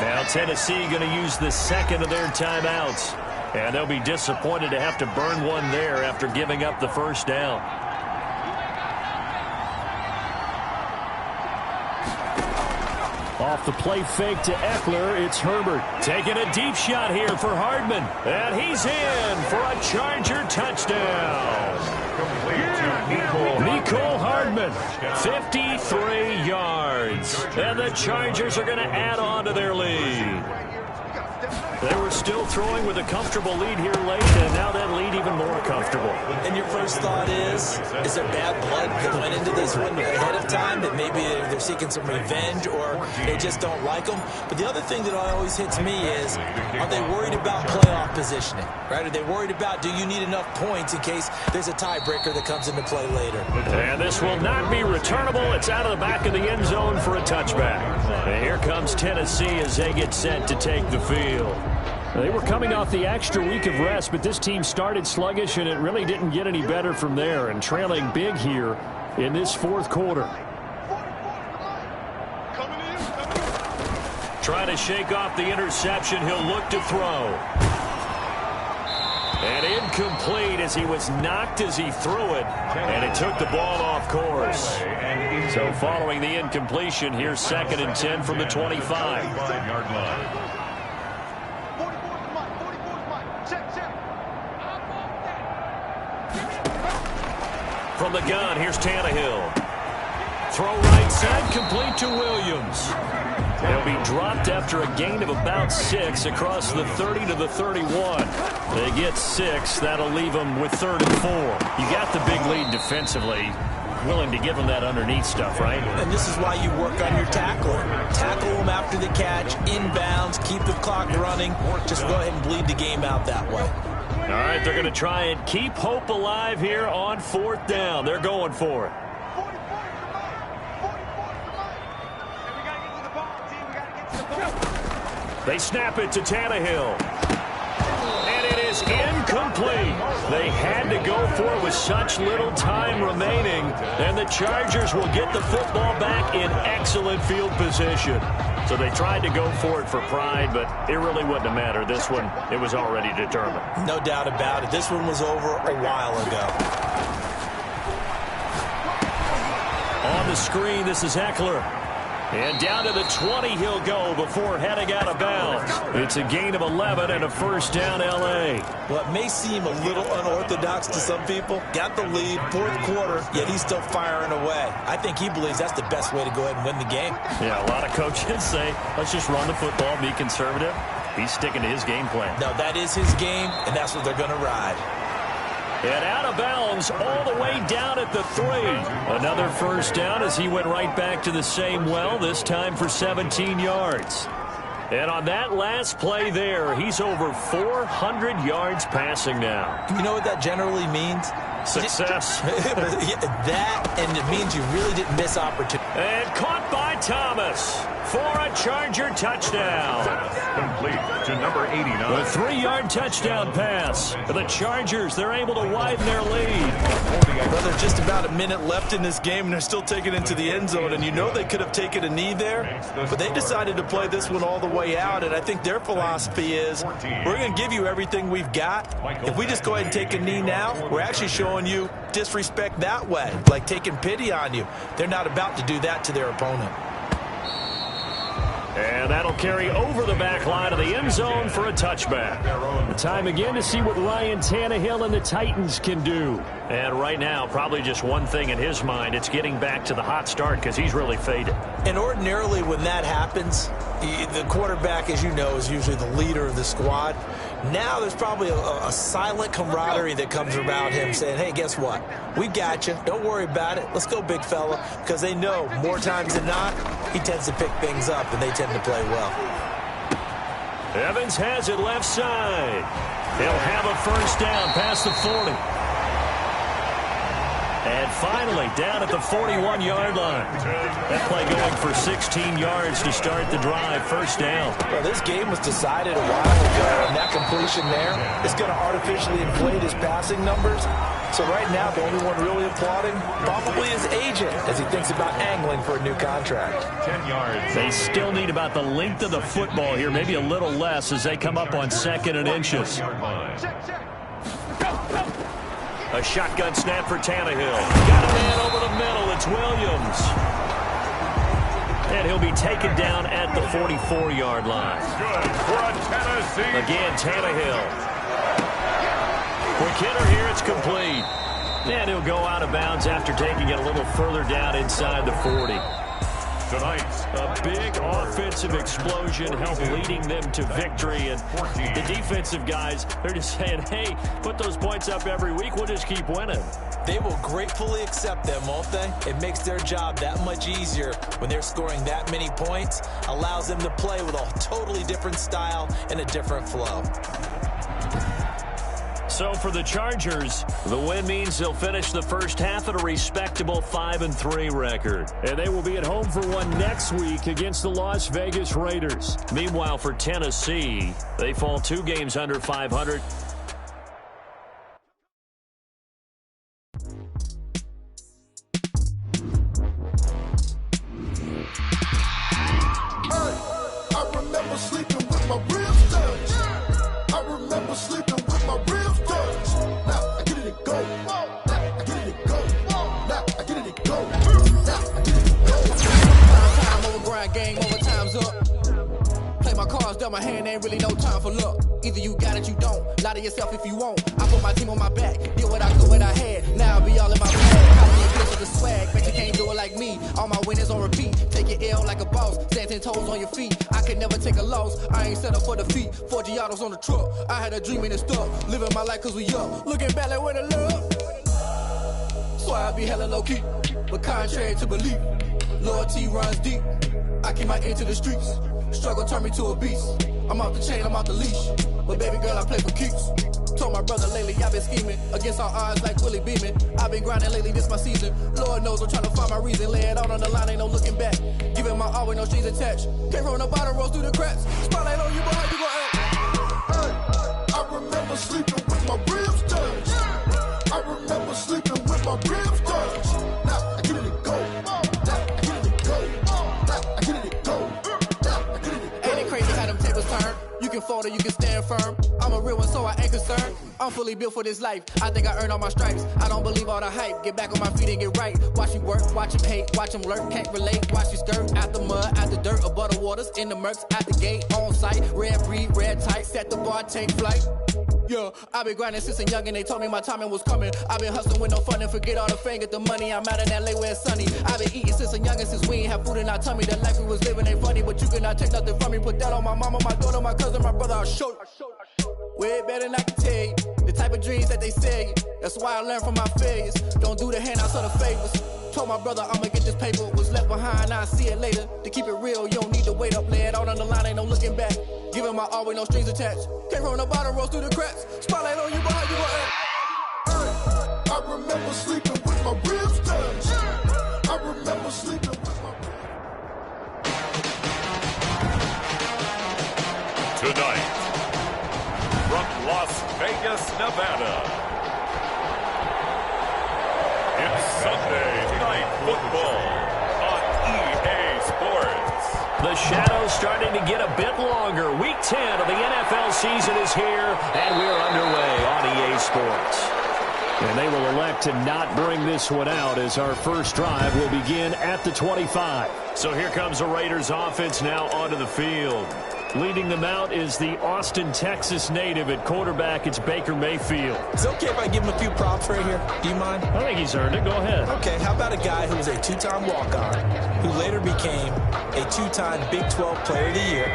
Now Tennessee going to use the 2nd of their timeouts. And they'll be disappointed to have to burn one there after giving up the 1st down. Off the play fake to Eckler, it's Herbert. Taking a deep shot here for Hardman. And he's in for a Charger touchdown. Nicole Hardman, 53 yards. And the Chargers are going to add on to their lead. They were still throwing with a comfortable lead here late, and now that lead even more comfortable. And your first thought is there bad blood that went into this one ahead of time, that maybe they're seeking some revenge or they just don't like them? But the other thing that always hits me is, are they worried about playoff positioning? Right? Are they worried about, do you need enough points in case there's a tiebreaker that comes into play later? And this will not be returnable. It's out of the back of the end zone for a touchback. And here comes Tennessee as they get set to take the field. They were coming off the extra week of rest, but this team started sluggish, and it really didn't get any better from there, and trailing big here in this 4th quarter. Trying to shake off the interception. He'll look to throw. And incomplete as he was knocked as he threw it, and it took the ball off course. So following the incompletion, here's 2nd and 10 from the 25. From the gun, here's Tannehill. Throw right side, complete to Williams. They'll be dropped after a gain of about 6 across the 30 to the 31. They get 6. That'll leave them with 3rd and 4. You got the big lead defensively. Willing to give them that underneath stuff, right? And this is why you work on your tackling. Tackle them after the catch, inbounds, keep the clock running. Just go ahead and bleed the game out that way. All right, they're going to try and keep hope alive here on 4th down. They're going for it. They snap it to Tannehill. And it is incomplete. They had to go for it with such little time remaining. And the Chargers will get the football back in excellent field position. So they tried to go for it for pride, but it really wouldn't have mattered. This one, it was already determined. No doubt about it. This one was over a while ago. On the screen, this is Eckler. And down to the 20 he'll go before heading out of bounds. It's a gain of 11 and a first down, L.A. Well, it may seem a little unorthodox to some people. Got the lead, fourth quarter, yet he's still firing away. I think he believes that's the best way to go ahead and win the game. Yeah, a lot of coaches say, let's just run the football, be conservative. He's sticking to his game plan. No, that is his game, and that's what they're going to ride. And out of bounds all the way down at the 3. Another first down as he went right back to the same well, this time for 17 yards. And on that last play there, he's over 400 yards passing now. You know what that generally means? Success. That, and it means you really didn't miss opportunity. And caught by Thomas for a Charger touchdown. Complete to number 89. A 3-yard touchdown pass. The Chargers, they're able to widen their lead. Well, there's just about a minute left in this game, and they're still taking it into the end zone. And you know they could have taken a knee there, but they decided to play this one all the way out. And I think their philosophy is, we're going to give you everything we've got. If we just go ahead and take a knee now, we're actually showing you disrespect that way, like taking pity on you. They're not about to do that to their opponent. And that'll carry over the back line of the end zone for a touchback. The time again to see what Ryan Tannehill and the Titans can do. And right now, probably just one thing in his mind, it's getting back to the hot start because he's really faded. And ordinarily when that happens, the quarterback, as you know, is usually the leader of the squad. Now there's probably a silent camaraderie that comes around him saying, hey, guess what? We got you. Don't worry about it. Let's go, big fella. Because they know more times than not, he tends to pick things up, and they tend to play well. Evans has it left side. He'll have a first down past the 40. And finally, down at the 41-yard line. That play going for 16 yards to start the drive, first down. Well, this game was decided a while ago, and that completion there is going to artificially inflate his passing numbers. So right now, the only one really applauding probably his agent as he thinks about angling for a new contract. 10 yards. They still need about the length of the football here, maybe a little less as they come up on 2nd and inches. A shotgun snap for Tannehill. Got a man over the middle. It's Williams. And he'll be taken down at the 44-yard line. Good for a Tennessee. Again, Tannehill. Quick hitter here. It's complete. And he'll go out of bounds after taking it a little further down inside the 40. Tonight, a big offensive explosion helped leading them to victory. And the defensive guys, they're just saying, hey, put those points up every week. We'll just keep winning. They will gratefully accept them, won't they? It makes their job that much easier when they're scoring that many points. Allows them to play with a totally different style and a different flow. So for the Chargers, the win means they'll finish the first half at a respectable 5-3 record. And they will be at home for one next week against the Las Vegas Raiders. Meanwhile, for Tennessee, they fall 2 games under 500. I remember sleeping with my ribs touched. I remember sleeping with my ribs touched. Now I get it go. Now I get it go. Now I get it go. Now I get it go. Time over grind, game over, time's up. Play my cards, dealt my hand, ain't really no time for luck. Either you got it, you don't. Lie to yourself if you won't. I put my team on my back, did what I could, what I had. Now I be all in my bag. Call me a bitch with the swag, bet you can't do it like me. All my winners on repeat. Take your L like a boss, stand 10 toes on your feet. I can never take a loss, I ain't set up for defeat. 4 Giottos on the truck, I had a dream and it stuck. Living my life cause we up, looking back like where the love. So I be hella low key, but contrary to belief, loyalty runs deep. I keep my ear to the streets, struggle turn me to a beast. I'm off the chain, I'm off the leash, but baby girl I play for keeps. Told my brother lately I've been scheming against all odds like Willie Beeman. I've been grinding lately, this my season. Lord knows I'm trying to find my reason. Lay it out on the line, ain't no looking back. Giving my all with no strings attached. Came from the bottom, rose through the cracks. Spotlight on you, boy, how you gon' act? Hey, I remember sleeping with my ribs touched. I remember sleeping with my ribs touched. Now I get it go. Now I get it go. Now I get it go. Now I get it go. Ain't it crazy how them tables turn? You can fold order, you can stand firm. I'm a real one, so I ain't concerned. I'm fully built for this life. I think I earned all my stripes. I don't believe all the hype. Get back on my feet and get right. Watch you work, watch him hate, watch him lurk. Can't relate, watch you skirt. Out the mud, out the dirt, above the waters, in the murks, at the gate, on site. Red breed, red tight, set the bar, take flight. Yeah, I've been grinding since a youngin', they told me my timing was coming. I've been hustling with no fun and forget all the fame, get the money. I'm out in LA where it's sunny. I've been eating since a youngin', since we ain't have food in our tummy. The life we was living ain't funny, but you cannot take nothing from me. Put that on my mama, my daughter, my cousin, my brother, I'll show you. Way better than I can tell you. The type of dreams that they sell you. That's why I learned from my failures. Don't do the handouts or the favors. Told my brother I'ma get this paper. Was left behind, I'll see it later. To keep it real, you don't need to wait up. Lay it out on the line, ain't no looking back. Giving my all with no strings attached. Came from the bottom, rose through the cracks. Spotlight on you, behind you gon' act. I remember sleeping with my ribs touched. I remember sleeping with my Tonight, from Las Vegas, Nevada, it's Sunday Night Football on EA Sports. The shadow's starting to get a bit longer. Week 10 of the NFL season is here, and we're underway on EA Sports. And they will elect to not bring this one out as our first drive will begin at the 25. So here comes the Raiders offense now onto the field. Leading them out is the Austin, Texas native at quarterback. It's Baker Mayfield. Is it okay if I give him a few props right here? Do you mind? I think he's earned it. Go ahead. Okay, how about a guy who was a two-time walk-on, who later became a two-time Big 12 Player of the Year,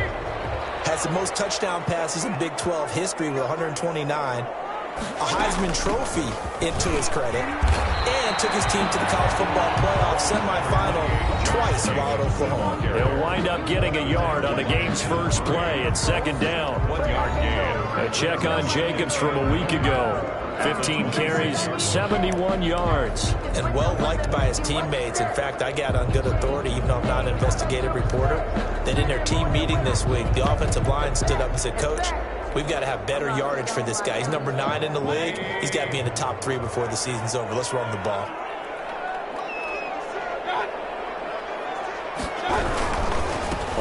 has the most touchdown passes in Big 12 history with 129, a Heisman Trophy into his credit, and took his team to the college football playoff semifinal twice while at Oklahoma. He'll wind up getting a yard on the game's first play at second down. 1 yard gain. A check on Jacobs from a week ago. 15 carries, 71 yards. And well-liked by his teammates. In fact, I got on good authority, even though I'm not an investigative reporter, that in their team meeting this week, the offensive line stood up and said, Coach, we've got to have better yardage for this guy. He's number 9 in the league. He's got to be in the top 3 before the season's over. Let's run the ball.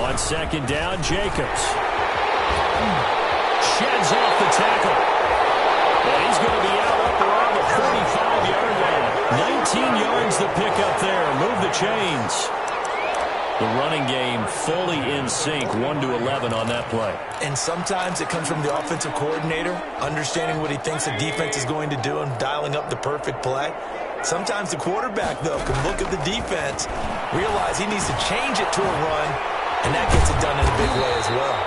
On second down, Jacobs sheds off the tackle. Well, he's going to be out up around the 45-yard line. 19 yards the pickup there. Move the chains. The running game fully in sync, 1-11 on that play. And sometimes it comes from the offensive coordinator, understanding what he thinks the defense is going to do and dialing up the perfect play. Sometimes the quarterback, though, can look at the defense, realize he needs to change it to a run, and that gets it done in a big way as well.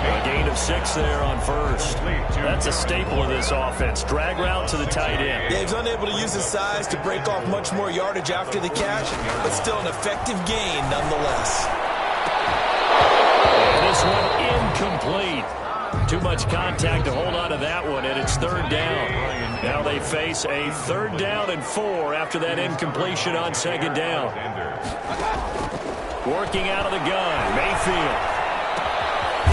A gain of 6 there on first. That's a staple of this offense. Drag route to the tight end. Yeah, he's unable to use his size to break off much more yardage after the catch, but still an effective gain nonetheless. And this one incomplete. Too much contact to hold on to that one, and it's third down. Now they face a 3rd down and 4 after that incompletion on second down. Working out of the gun, Mayfield.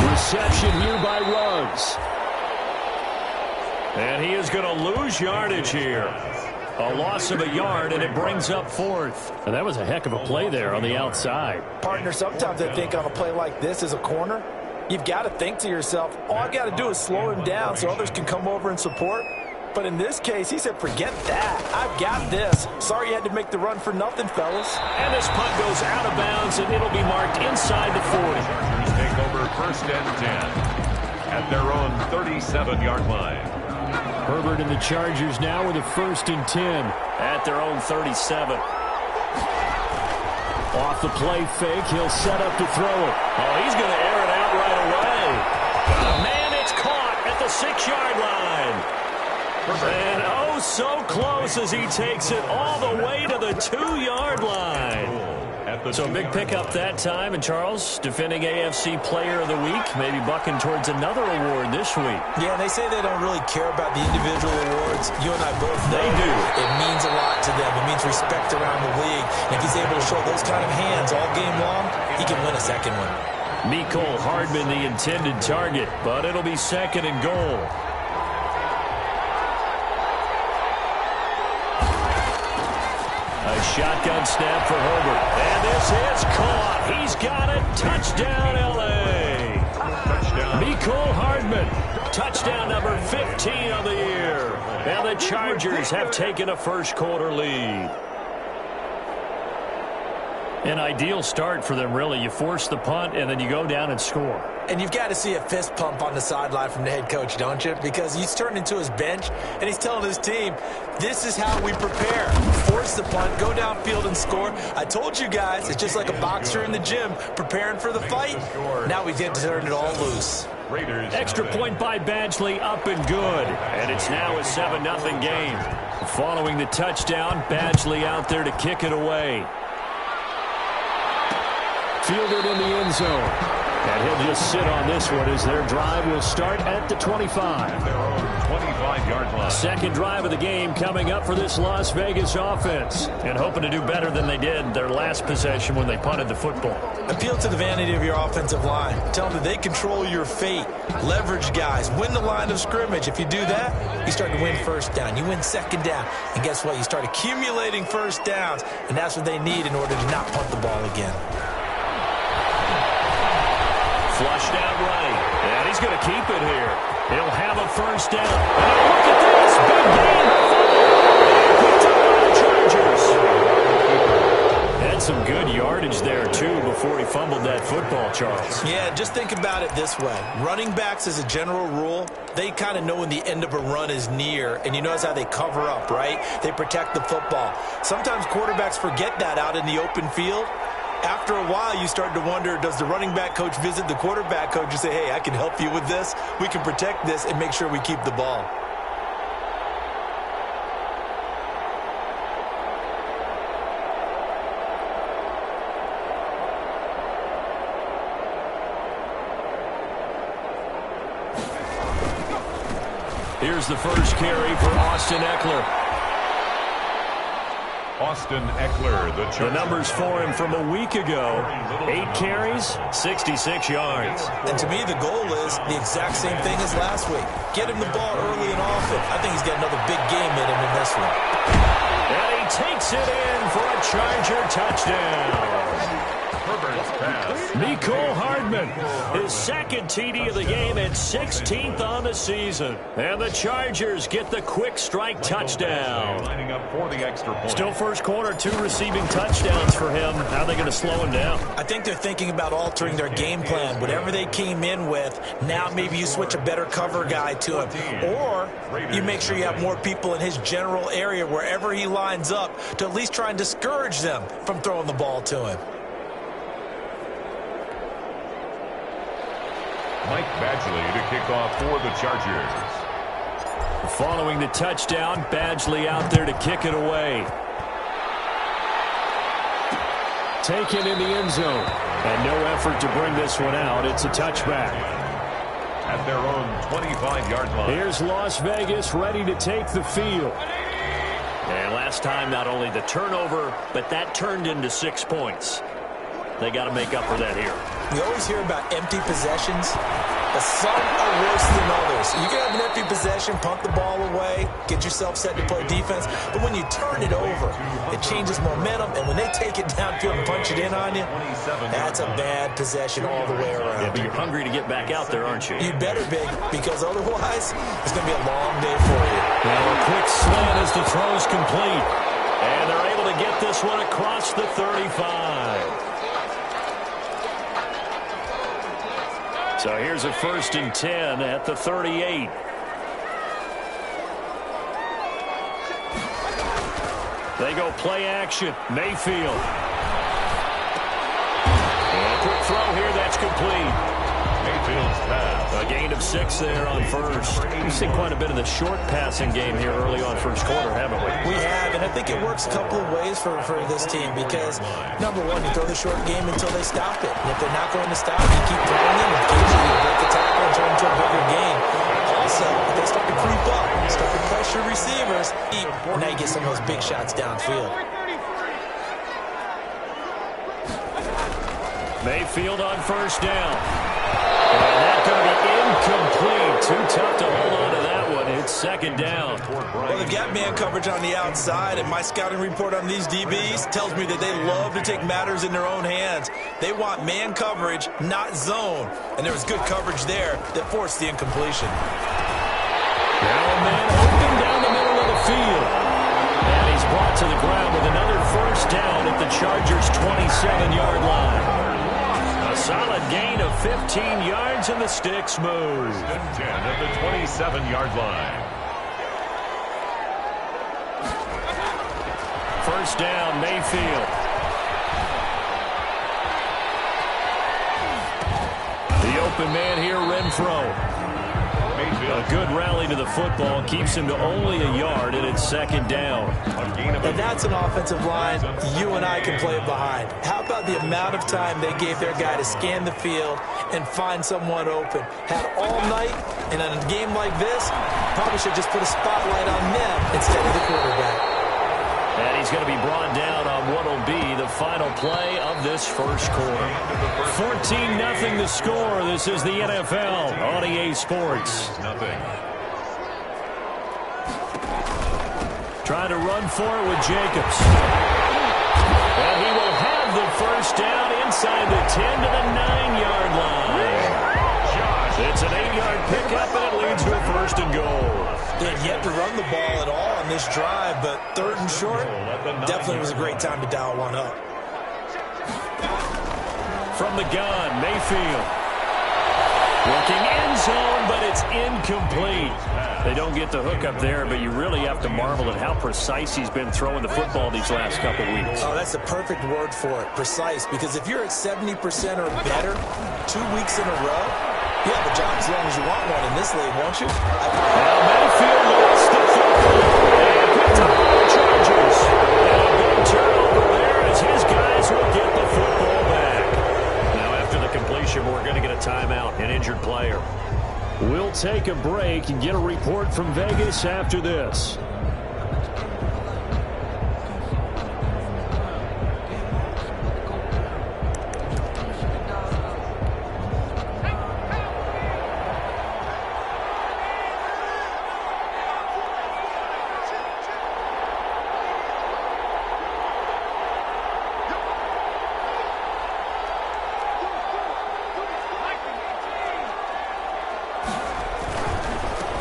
Reception here by Ruggs. And he is going to lose yardage here. A loss of a yard, and it brings up 4th. And that was a heck of a play there on the outside. Partner, sometimes I think on a play like this as a corner, you've got to think to yourself, all I got to do is slow him down so others can come over and support. But in this case, he said, forget that. I've got this. Sorry you had to make the run for nothing, fellas. And this punt goes out of bounds, and it'll be marked inside the 40. Chargers take over 1st and 10 at their own 37-yard line. Herbert and the Chargers now with a 1st and 10 at their own 37. Off the play fake, he'll set up to throw it. Oh, he's going to air it out right away. Man, it's caught at the 6-yard line. And oh, so close as he takes it all the way to the 2-yard line. So a big pickup that time. And Charles, defending AFC Player of the Week, maybe bucking towards another award this week. Yeah, they say they don't really care about the individual awards. You and I both know they do. It means a lot to them. It means respect around the league. And if he's able to show those kind of hands all game long, he can win a second one. Mecole Hardman, the intended target, but it'll be 2nd and goal. A shotgun snap for Herbert. And this is caught. He's got it. Touchdown, L.A. Mecole Hardman. Touchdown number 15 on the year. And the Chargers have taken a first-quarter lead. An ideal start for them, really. You force the punt, and then you go down and score. And you've got to see a fist pump on the sideline from the head coach, don't you? Because he's turned into his bench, and he's telling his team, this is how we prepare. Force the punt, go downfield and score. I told you guys, it's just like a boxer in the gym preparing for the fight. Now we get to turn it all loose. Extra point by Badgley, up and good. And it's now a 7-0 game. Following the touchdown, Badgley out there to kick it away. Fielded in the end zone. And he'll just sit on this one as their drive will start at the 25. Their own 25-yard line. Second drive of the game coming up for this Las Vegas offense. And hoping to do better than they did their last possession when they punted the football. Appeal to the vanity of your offensive line. Tell them that they control your fate. Leverage guys. Win the line of scrimmage. If you do that, you start to win first down. You win second down. And guess what? You start accumulating first downs. And that's what they need in order to not punt the ball again. Flushed out right, and he's going to keep it here. He'll have a first down. And look at this, big game. Picked up by the Chargers. Had some good yardage there, too, before he fumbled that football, Charles. Yeah, just think about it this way. Running backs, as a general rule, they kind of know when the end of a run is near, and you notice how they cover up, right? They protect the football. Sometimes quarterbacks forget that out in the open field. After a while, you start to wonder, does the running back coach visit the quarterback coach and say, hey, I can help you with this. We can protect this and make sure we keep the ball. Here's the first carry for Austin Eckler. Austin Eckler, the numbers for him from a week ago. 8 carries, 66 yards. And to me, the goal is the exact same thing as last week. Get him the ball early and often. I think he's got another big game in him in this one. And he takes it in for a Charger touchdown. Mecole Hardman, his second TD of the game and 16th on the season. And the Chargers get the quick strike touchdown. Lining up for the extra point. Still first quarter, 2 receiving touchdowns for him. How are they going to slow him down? I think they're thinking about altering their game plan. Whatever they came in with, now maybe you switch a better cover guy to him. Or you make sure you have more people in his general area wherever he lines up to at least try and discourage them from throwing the ball to him. Mike Badgley to kick off for the Chargers. Following the touchdown, Badgley out there to kick it away. Taken in the end zone. And no effort to bring this one out. It's a touchback. At their own 25-yard line. Here's Las Vegas ready to take the field. And last time, not only the turnover, but that turned into 6 points. They got to make up for that here. We always hear about empty possessions, but some are worse than others. You can have an empty possession, punt the ball away, get yourself set to play defense, but when you turn it over, it changes momentum, and when they take it downfield and punch it in on you, that's a bad possession all the way around. Yeah, but you're hungry to get back out there, aren't you? You better be, because otherwise, it's going to be a long day for you. Now a quick slant as the throw's complete, and they're able to get this one across the 35. So here's a 1st and 10 at the 38. They go play action. Mayfield. And a quick throw here. That's complete. Mayfield's pass. A gain of 6 there on first. We've seen quite a bit of the short passing game here early on first quarter, haven't we? We have, and I think it works a couple of ways for this team because, number one, you throw the short game until they stop it. And if they're not going to stop, you keep throwing them, and occasionally you break the tackle and turn into a bigger game. Also, if they start to creep up, start to pressure receivers, now you get some of those big shots downfield. Mayfield on first down. And that's going to be incomplete. Too tough to hold on to that one. It's second down. Well, they've got man coverage on the outside, and my scouting report on these DBs tells me that they love to take matters in their own hands. They want man coverage, not zone. And there was good coverage there that forced the incompletion. Now a man open down the middle of the field. And he's brought to the ground with another first down at the Chargers' 27-yard line. A solid gain of 15 yards, and the sticks move. 10 at the 27-yard line. First down, Mayfield. The open man here, Renfro. A good rally to the football keeps him to only a yard, and it's second down. And that's an offensive line you and I can play behind. How about the amount of time they gave their guy to scan the field and find someone open? Had all night, and in a game like this, probably should just put a spotlight on them instead of the quarterback. And he's going to be brought down on what will be the final play of this first quarter. 14-0 the score. This is the NFL on EA Sports. Trying to run for it with Jacobs. And he will have the first down inside the 10 to the 9-yard line. It's an 8-yard pickup, and it leads to a first and goal. They had yet to run the ball at all on this drive, but third and short, definitely was a great time to dial one up. From the gun, Mayfield. Working end zone, but it's incomplete. They don't get the hook up there, but you really have to marvel at how precise he's been throwing the football these last couple weeks. Oh, that's the perfect word for it, precise, because if you're at 70% or better 2 weeks in a row, you have a job as long as you want one in this league, won't you? Now Mayfield lost the football. And picked up by the Chargers. And a big turnover there as his guys will get the football back. Now after the completion, we're going to get a timeout, an injured player. We'll take a break and get a report from Vegas after this.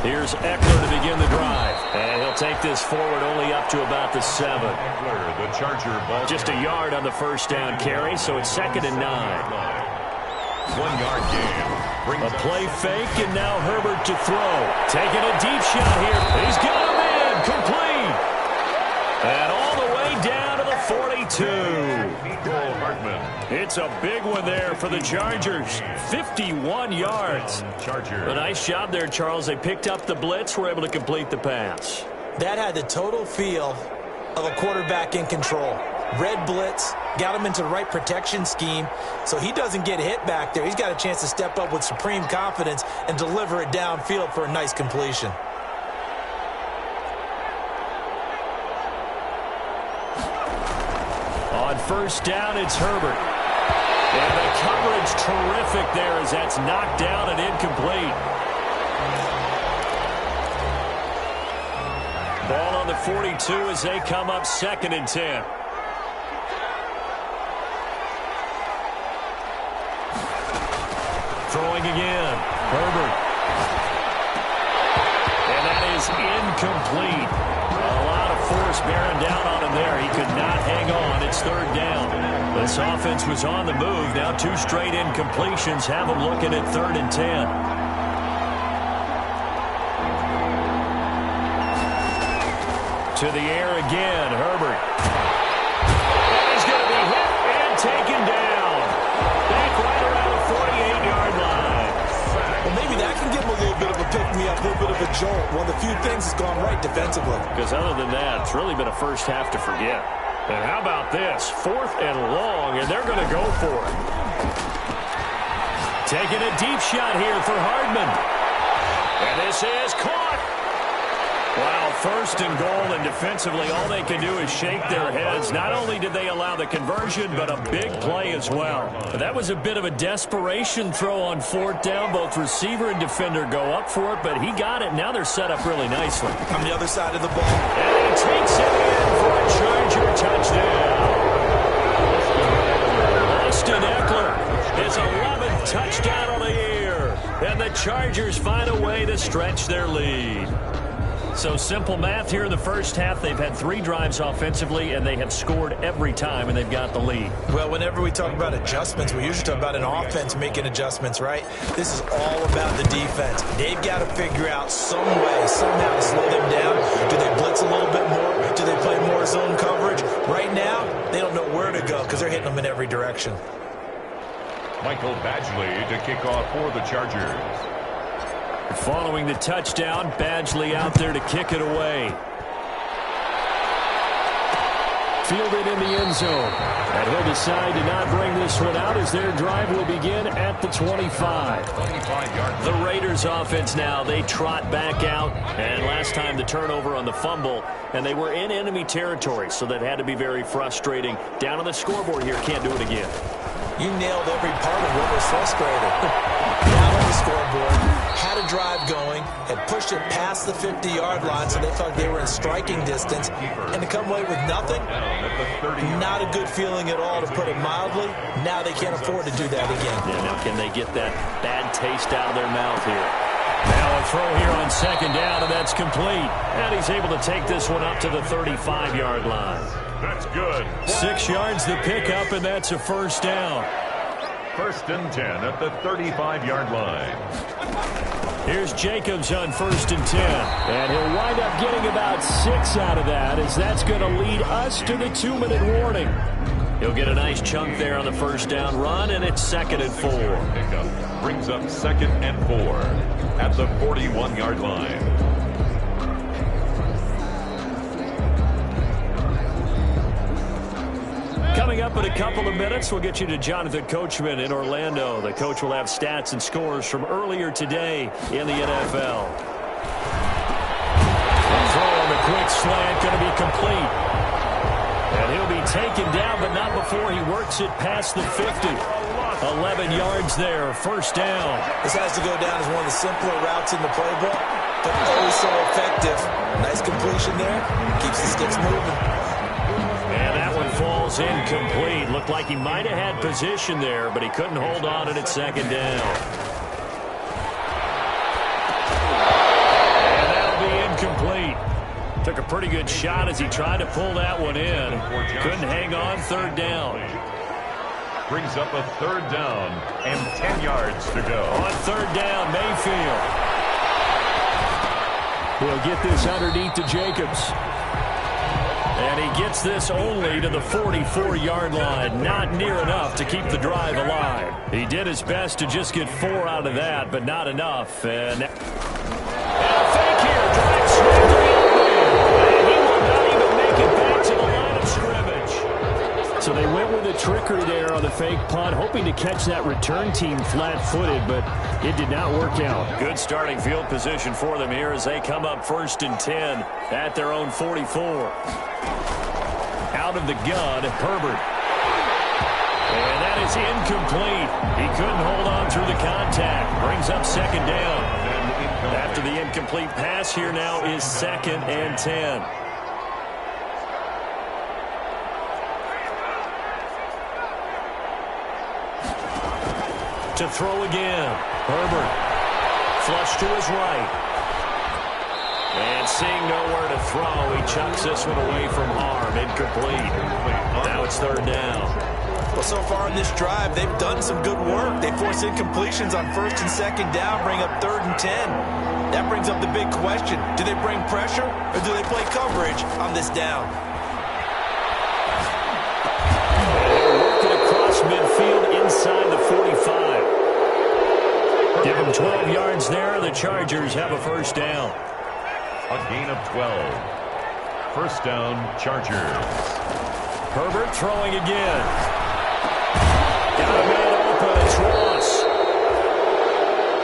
Here's Eckler to begin the drive. And he'll take this forward only up to about the 7. Eckler, the Charger ball. Just a yard on the first down carry, so it's second and 9. 1 yard gain. A play fake, and now Herbert to throw. Taking a deep shot here. He's got him in. Complete. And all the way down to the 42. It's a big one there for the Chargers. 51 yards. A nice job there, Charles. They picked up the blitz, were able to complete the pass. That had the total feel of a quarterback in control. Red blitz, got him into the right protection scheme, so he doesn't get hit back there. He's got a chance to step up with supreme confidence and deliver it downfield for a nice completion. On first down, it's Herbert. And the coverage terrific there as that's knocked down and incomplete. Ball on the 42 as they come up second and 10. Throwing again. Herbert. And that is incomplete. A lot of force bearing down on him there. He could not hang on. It's third down. This offense was on the move. Now 2 straight incompletions have them looking at third and 10. To the air again, Herbert. And he's going to be hit and taken down. Back right around the 48-yard line. Well, maybe that can give him a little bit of a pick-me-up, a little bit of a jolt. One of the few things that's gone right defensively. Because other than that, it's really been a first half to forget. And how about this? 4th and long, and they're going to go for it. Taking a deep shot here for Hardman. And this is caught. Wow, 1st and goal, and defensively all they can do is shake their heads. Not only did they allow the conversion, but a big play as well. But that was a bit of a desperation throw on 4th down. Both receiver and defender go up for it, but he got it. Now they're set up really nicely. On the other side of the ball. And he takes it in for a Charger touchdown. Austin Eckler, his 11th touchdown on the year. And the Chargers find a way to stretch their lead. So simple math here in the first half. They've had 3 drives offensively, and they have scored every time, and they've got the lead. Well, whenever we talk about adjustments, we usually talk about an offense making adjustments, right? This is all about the defense. They've got to figure out some way, somehow to slow them down. Do they blitz a little bit more? Do they play more zone coverage? Right now, they don't know where to go because they're hitting them in every direction. Michael Badgley to kick off for the Chargers. Following the touchdown, Badgley out there to kick it away. Fielded in the end zone. And he'll decide to not bring this one out as their drive will begin at the 25. The Raiders offense now, they trot back out. And last time the turnover on the fumble, and they were in enemy territory, so that had to be very frustrating. Down on the scoreboard here, can't do it again. You nailed every part of what was frustrating. Down on the scoreboard, had a drive going, had pushed it past the 50-yard line, so they thought they were in striking distance, and to come away with nothing, not a good feeling at all, to put it mildly. Now they can't afford to do that again. Yeah, now can they get that bad taste out of their mouth here? Now a throw here on 2nd down, and that's complete. And he's able to take this one up to the 35-yard line. That's good. 6 yards the pickup, and that's a 1st down. 1st and 10 at the 35-yard line. Here's Jacobs on 1st and 10. And he'll wind up getting about 6 out of that, as that's going to lead us to the 2-minute warning. He'll get a nice chunk there on the 1st down run, and it's 2nd and 4. Pickup brings up 2nd and 4 at the 41-yard line. Coming up in a couple of minutes, we'll get you to Jonathan Coachman in Orlando. The coach will have stats and scores from earlier today in the NFL. And throw on the quick slant, going to be complete. And he'll be taken down, but not before he works it past the 50. 11 yards there, 1st down. This has to go down as one of the simpler routes in the playbook, but always so effective. Nice completion there. Keeps the sticks moving. And that one falls incomplete. Looked like he might have had position there, but he couldn't hold on to it at 2nd down. And that'll be incomplete. Took a pretty good shot as he tried to pull that one in. Couldn't hang on, 3rd down. Brings up a 3rd down and 10 yards to go. On 3rd down, Mayfield. He'll get this underneath to Jacobs. And he gets this only to the 44-yard line. Not near enough to keep the drive alive. He did his best to just get 4 out of that, but not enough. And a fake here. Drive swiftly over. He will not even make it back to the line of scrimmage. So they went with a trickery there on the fake punt, hoping to catch that return team flat-footed, but it did not work out. Good starting field position for them here as they come up 1st and 10 at their own 44. Out of the gun, Herbert. And that is incomplete. He couldn't hold on through the contact. Brings up 2nd down. After the incomplete pass, here now is 2nd and 10. To throw again. Herbert. Flush to his right. And seeing nowhere to throw, he chucks this one away from harm. Incomplete. Now it's 3rd down. Well, so far in this drive, they've done some good work. They force incompletions on 1st and 2nd down, bring up 3rd and 10. That brings up the big question. Do they bring pressure, or do they play coverage on this down? Working across midfield inside the 45. Give them 12 yards there. The Chargers have a 1st down. A gain of 12. 1st down, Chargers. Herbert throwing again. Got a man open. It's Ross.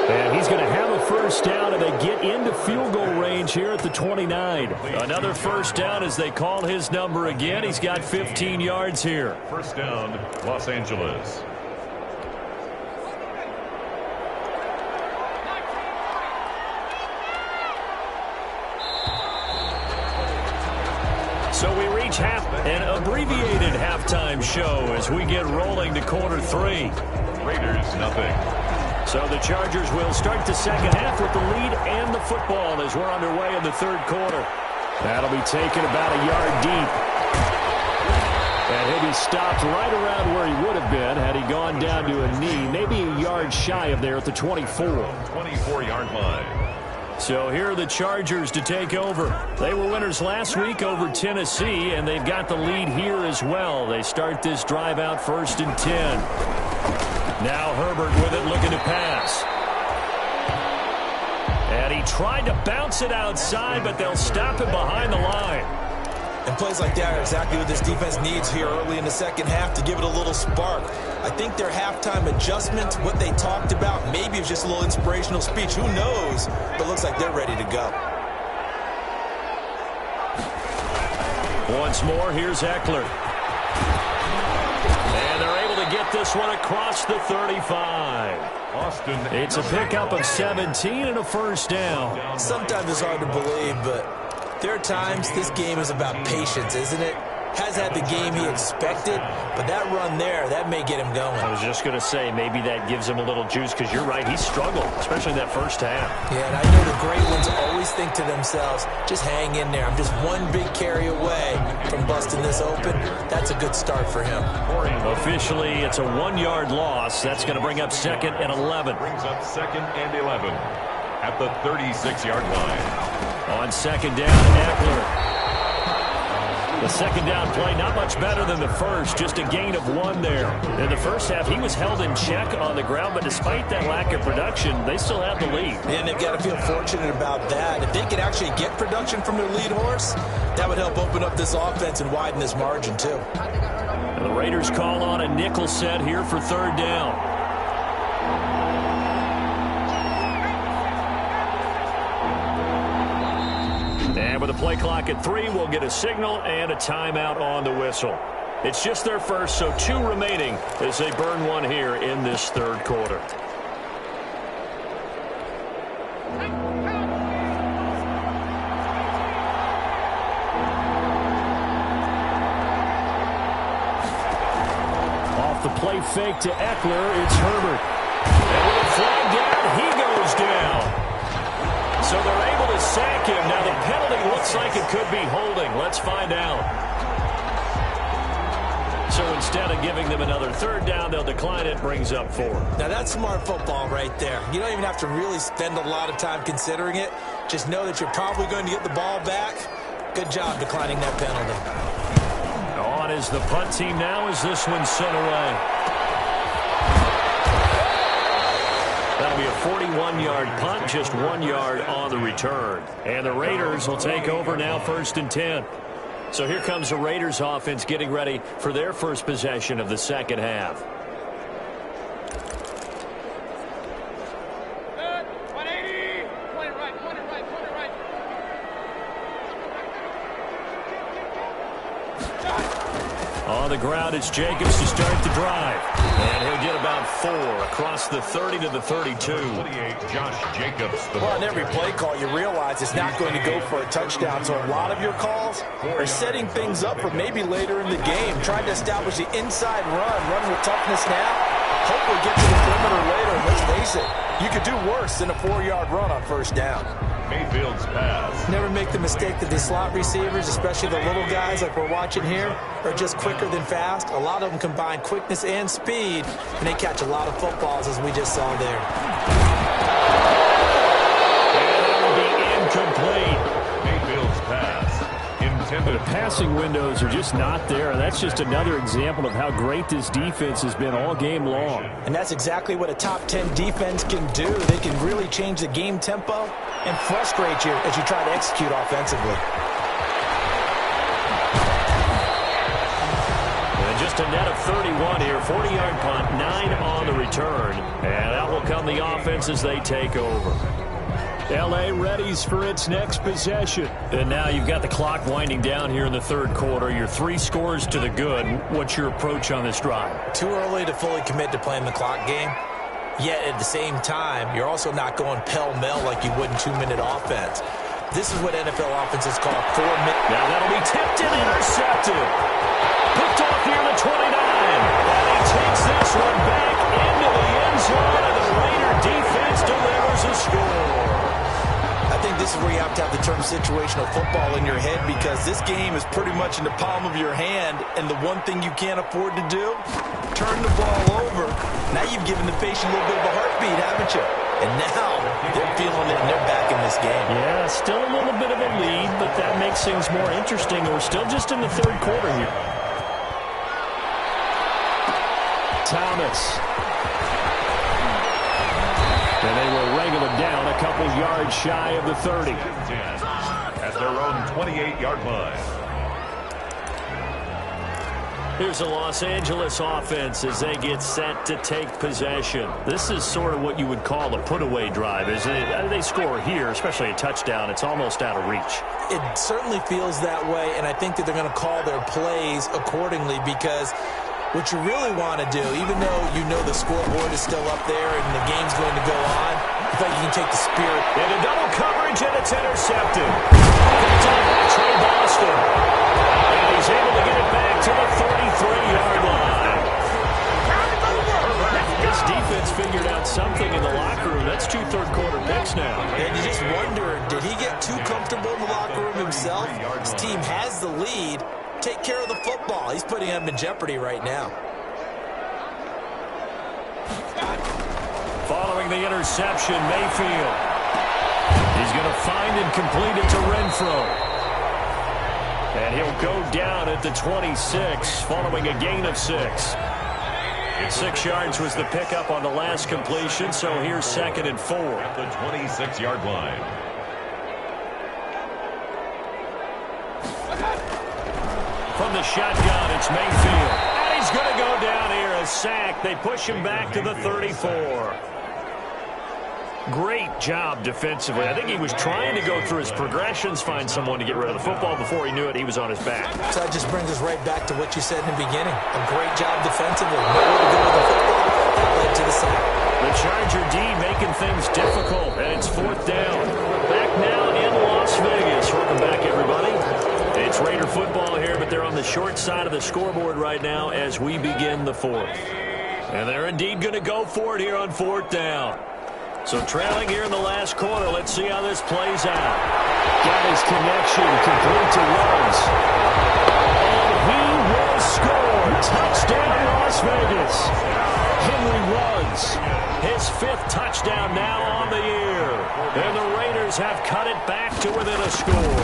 And he's going to have a first down, and they get into field goal range here at the 29. Another first down as they call his number again. He's got 15 yards here. First down, Los Angeles. So we reach an abbreviated halftime show as we get rolling to quarter 3. Raiders, nothing. So the Chargers will start the second half with the lead and the football as we're underway in the third quarter. That'll be taken about a yard deep. And he'll be stopped right around where he would have been had he gone down to a knee, maybe a yard shy of there at the 24. 24-yard line. So here are the Chargers to take over. They were winners last week over Tennessee, and they've got the lead here as well. They start this drive out 1st and 10. Now Herbert with it, looking to pass. And he tried to bounce it outside, but they'll stop him behind the line. And plays like that are exactly what this defense needs here early in the second half to give it a little spark. I think their halftime adjustment, what they talked about, maybe it was just a little inspirational speech. Who knows? But it looks like they're ready to go. Once more, here's Eckler. And they're able to get this one across the 35. Austin. It's a pickup of 17 and a first down. Sometimes it's hard to believe, but there are times this game is about patience, isn't it? Has had the game he expected, but that run there, that may get him going. I was just going to say, maybe that gives him a little juice, because you're right, he struggled, especially in that first half. Yeah, and I know the great ones always think to themselves, just hang in there. I'm just one big carry away from busting this open. That's a good start for him. Officially, it's a 1-yard loss. That's going to bring up 2nd and 11. Brings up 2nd and 11 at the 36-yard line. On 2nd down, Eckler. The second down play, not much better than the first, just a gain of 1 there. In the first half, he was held in check on the ground, but despite that lack of production, they still have the lead. And they've got to feel fortunate about that. If they could actually get production from their lead horse, that would help open up this offense and widen this margin, too. And the Raiders call on a nickel set here for 3rd down. And with a play clock at 3, we'll get a signal and a timeout on the whistle. It's just their first, so 2 remaining as they burn 1 here in this third quarter. Off the play fake to Eckler, it's Herbert. And with a flag down, he goes down. So they're able to sack him. Now the penalty looks like it could be holding. Let's find out. So instead of giving them another 3rd down, they'll decline it. Brings up 4. Now that's smart football right there. You don't even have to really spend a lot of time considering it. Just know that you're probably going to get the ball back. Good job declining that penalty. On is the punt team now as this one's sent away. That'll be a 41-yard punt, just 1 yard on the return. And the Raiders will take over now 1st and 10. So here comes the Raiders offense getting ready for their first possession of the second half. On the ground, it's Jacobs to start the drive. And he'll get about 4 across the 30 to the 32. 28, Josh Jacobs. Well, on every play call, you realize it's not going to go for a touchdown. So a lot of your calls are setting things up for maybe later in the game. Trying to establish the inside run with toughness now. Hopefully get to the perimeter later. And let's face it, you could do worse than a 4-yard run on 1st down. Mayfield's pass. Never make the mistake that the slot receivers, especially the little guys like we're watching here, are just quicker than fast. A lot of them combine quickness and speed, and they catch a lot of footballs, as we just saw there. And that'll be incomplete. Mayfield's pass. The passing windows are just not there, and that's just another example of how great this defense has been all game long. And that's exactly what a top 10 defense can do. They can really change the game tempo and frustrate you as you try to execute offensively. And just just a net of 31 here. 40-yard punt, 9 on the return. And that will come the offense as they take over. L.A. readies for its next possession. And now you've got the clock winding down here in the third quarter. You're 3 scores to the good. What's your approach on this drive? Too early to fully commit to playing the clock game. Yet at the same time, you're also not going pell-mell like you would in 2-minute offense. This is what NFL offenses call 4 minutes. Now that'll be tipped and intercepted. Picked off here the 29. And he takes this one back into the end zone, and the Raider defense delivers a score. I think this is where you have to have the term situational football in your head, because this game is pretty much in the palm of your hand, and the one thing you can't afford to do, turn the ball over. Now you've given the patient a little bit of a heartbeat, haven't you? And now they're feeling it and they're back in this game. Yeah, still a little bit of a lead, but that makes things more interesting. We're still just in the third quarter here. Thomas. And they will wrangle him down a couple yards shy of the 30. At their own 28-yard line. Here's the Los Angeles offense as they get set to take possession. This is sort of what you would call a put-away drive, isn't it? They score here, especially a touchdown. It's almost out of reach. It certainly feels that way, and I think that they're going to call their plays accordingly, because what you really want to do, even though you know the scoreboard is still up there and the game's going to go on, I think you can take the spirit. Into double coverage, and it's intercepted. Trey Boston. And he's able to get it back to the 33-yard line. This defense figured out something in the locker room. That's 2 third-quarter picks now. And you just wonder, did he get too comfortable in the locker room himself? His team has the lead. Take care of the football. He's putting them in jeopardy right now. Following the interception, Mayfield. He's going to find and complete it to Renfro. And he'll go down at the 26, following a gain of 6. 6 yards was the pickup on the last completion, so here's 2nd and 4. At the 26-yard line. From the shotgun, it's Mayfield. And he's going to go down here, a sack. They push him back to the 34. Great job defensively. I think he was trying to go through his progressions, find someone to get rid of the football. Before he knew it, he was on his back. So that just brings us right back to what you said in the beginning. A great job defensively. Nowhere to go with the football. That led to the sack. The Charger D making things difficult, and it's 4th down. Back now in Las Vegas. Welcome back, everybody. It's Raider football here, but they're on the short side of the scoreboard right now as we begin the 4th. And they're indeed going to go for it here on 4th down. So trailing here in the last quarter, let's see how this plays out. Got his connection, complete to Ruggs. And he will score. Touchdown, Las Vegas. Henry Ruggs, his 5th touchdown now on the year. And the Raiders have cut it back to within a score.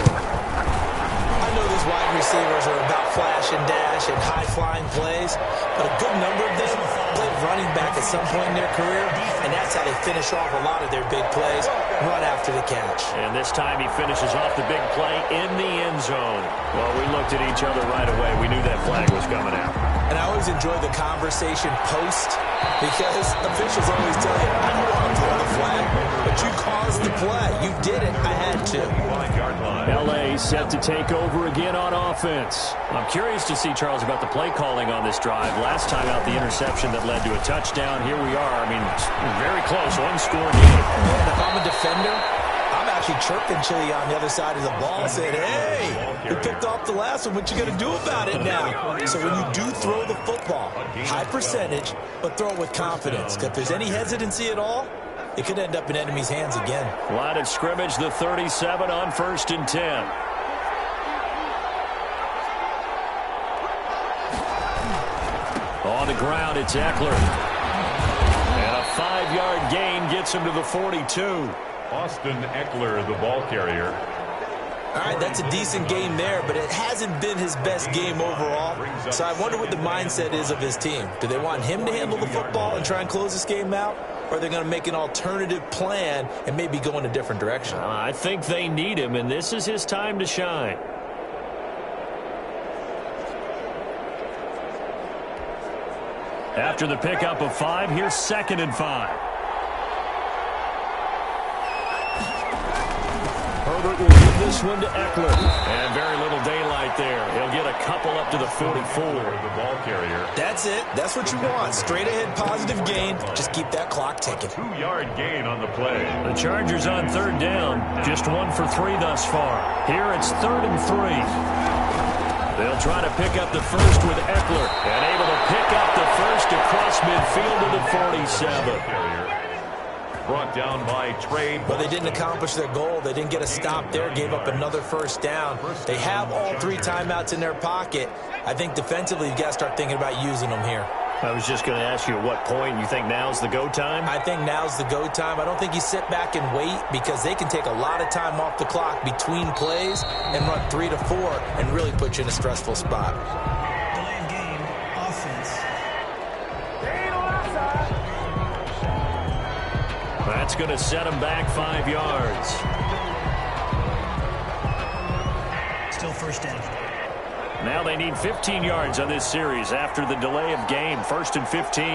I know these wide receivers are about flash and dash and high-flying plays, but a good number of them played running back at some point in their career, and that's how they finish off a lot of their big plays, run after the catch. And this time he finishes off the big play in the end zone. Well, we looked at each other right away. We knew that flag was coming out. And I always enjoy the conversation post, because officials always tell you, I don't want to throw the flag, but you caused the play. You did it. I had to. L.A. set to take over again on offense. I'm curious to see, Charles, about the play calling on this drive. Last time out, the interception that led to a touchdown. Here we are. I mean, very close. 1-score game. And if I'm a defender, I'm actually chirping Chili on the other side of the ball, saying, hey, we picked off the last one. What you going to do about it now? So when you do throw the football, high percentage, but throw it with confidence. Because if there's any hesitancy at all, it could end up in enemy's hands again. Line of scrimmage, the 37 on 1st and 10. On the ground, it's Eckler. And a 5-yard gain gets him to the 42. Austin Eckler, the ball carrier. All right, that's a decent game there, but it hasn't been his best game overall. So I wonder what the mindset is of his team. Do they want him to handle the football and try and close this game out? Or are they going to make an alternative plan and maybe go in a different direction? I think they need him, and this is his time to shine. After the pickup of 5, here's 2nd and 5. Herbert will give this one to Eckler. And very little daylight there. He'll get a couple up to the 44. The ball carrier. That's it. That's what you want. Straight ahead positive gain. Just keep that clock ticking. 2-yard gain on the play. The Chargers on 3rd down. Just 1 for 3 thus far. Here it's 3rd and 3. They'll try to pick up the first with Eckler. And able to pick up the first across midfield to the 47. Brought down by Trey. But they didn't accomplish their goal. They didn't get a stop there. Gave up another 1st down. They have all 3 timeouts in their pocket. I think defensively you've got to start thinking about using them here. I was just going to ask you at what point you think now's the go time? I think now's the go time. I don't think you sit back and wait because they can take a lot of time off the clock between plays and run 3 to 4 and really put you in a stressful spot. Delayed game, offense. That's going to set him back 5 yards. Still 1st down. Now they need 15 yards on this series after the delay of game. 1st and 15.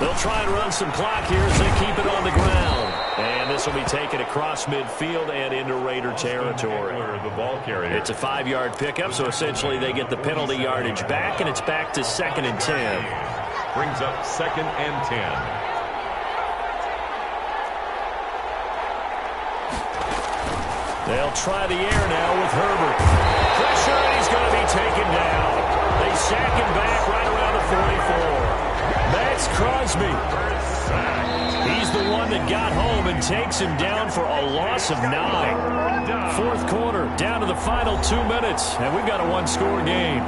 They'll try and run some clock here as they keep it on the ground. And this will be taken across midfield and into Raider territory. The ball carrier. It's a 5-yard pickup, so essentially they get the penalty yardage back, and it's back to 2nd and 10. Brings up 2nd and 10. They'll try the air now with Herbert. Pressure, and he's going to be taken down. They sack him back right around the 44. That's Crosby. He's the one that got home and takes him down for a loss of 9. 4th quarter, down to the final 2 minutes, and we've got a 1-score game.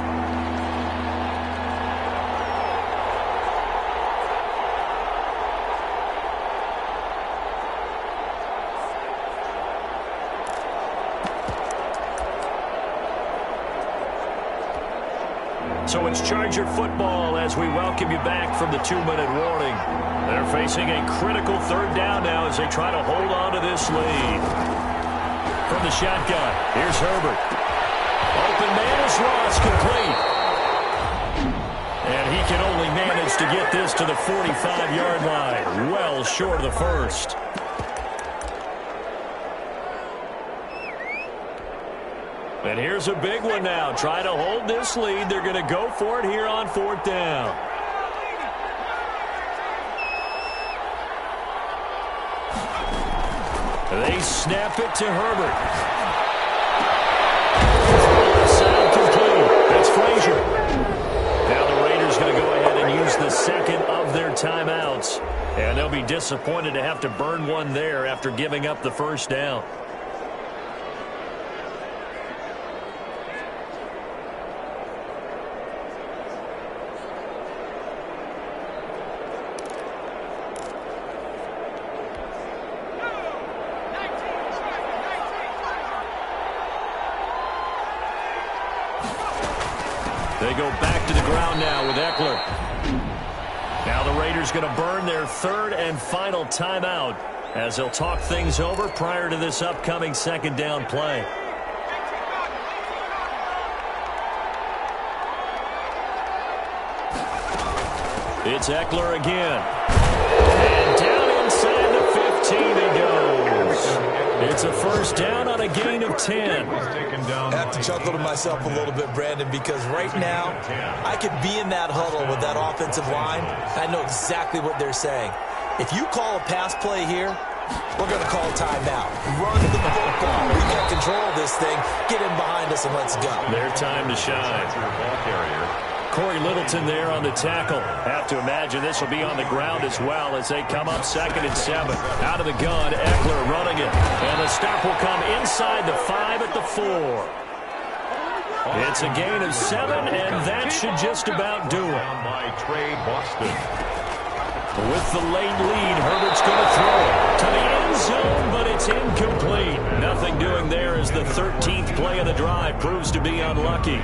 So it's Charger football as we welcome you back from the 2-minute warning. They're facing a critical 3rd down now as they try to hold on to this lead. From the shotgun, here's Herbert. Open man is Ross, complete. And he can only manage to get this to the 45-yard line, well short of the 1st. And here's a big one now. Try to hold this lead. They're going to go for it here on 4th down. They snap it to Herbert. Sound complete. That's Frazier. Now the Raiders going to go ahead and use the 2nd of their timeouts. And they'll be disappointed to have to burn one there after giving up the 1st down. They go back to the ground now with Eckler. Now the Raiders going to burn their 3rd and final timeout as they'll talk things over prior to this upcoming 2nd down play. It's Eckler again. And down inside the 15 he goes. It's a 1st down on a gain of 10. I have to chuckle to myself a little bit, Brandon, because right now I could be in that huddle with that offensive line. I know exactly what they're saying. If you call a pass play here, we're going to call timeout. Run the football. We got control of this thing. Get in behind us and let's go. Their time to shine. Corey Littleton there on the tackle. Have to imagine this will be on the ground as well as they come up 2nd and 7. Out of the gun, Eckler running it. And the stop will come inside the 5 at the 4. It's a gain of 7, and that should just about do it. By Trey Boston. With the late lead, Herbert's going to throw it to the end zone, but it's incomplete. Nothing doing there as the 13th play of the drive proves to be unlucky.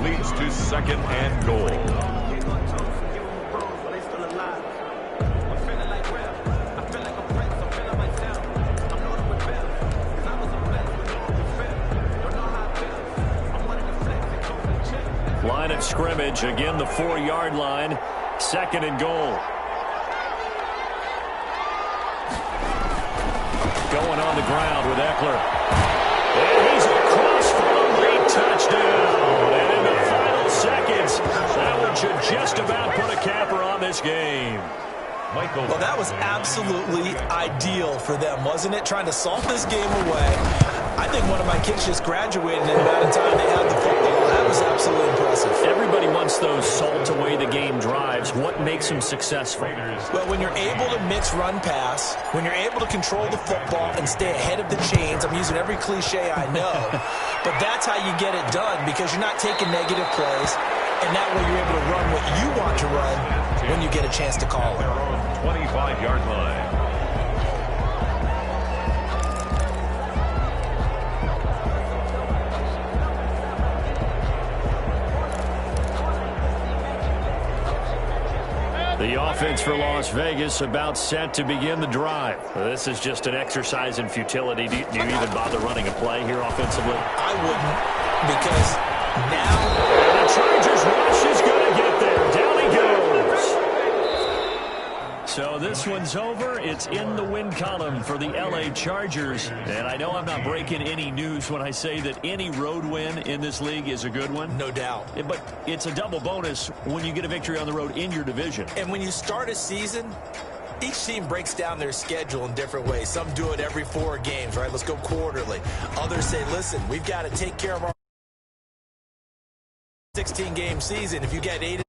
Leads to 2nd and goal. Line of scrimmage, again the 4-yard line, 2nd and goal. Going on the ground with Eckler. And he's across for a late touchdown. And in the final seconds, that one should just about put a capper on this game. Well, that was absolutely ideal for them, wasn't it? Trying to salt this game away. I think one of my kids just graduated in the amount of time they had the football. That was absolutely impressive. Everybody wants those salt away the game drives. What makes them successful? Well, when you're able to mix run pass, when you're able to control the football and stay ahead of the chains, I'm using every cliche I know, but that's how you get it done because you're not taking negative plays, and that way you're able to run what you want to run when you get a chance to call it. 25-yard line. The offense for Las Vegas about set to begin the drive. This is just an exercise in futility. Do you even bother running a play here offensively? I wouldn't, because now the Chargers rush is going to get there. Down he goes. So this one's over. It's in the win column for the LA Chargers. And I know I'm not breaking any news when I say that any road win in this league is a good one. No doubt. But it's a double bonus when you get a victory on the road in your division. And when you start a season, each team breaks down their schedule in different ways. Some do it every 4 games, right? Let's go quarterly. Others say, listen, we've got to take care of our 16-game season. If you get 8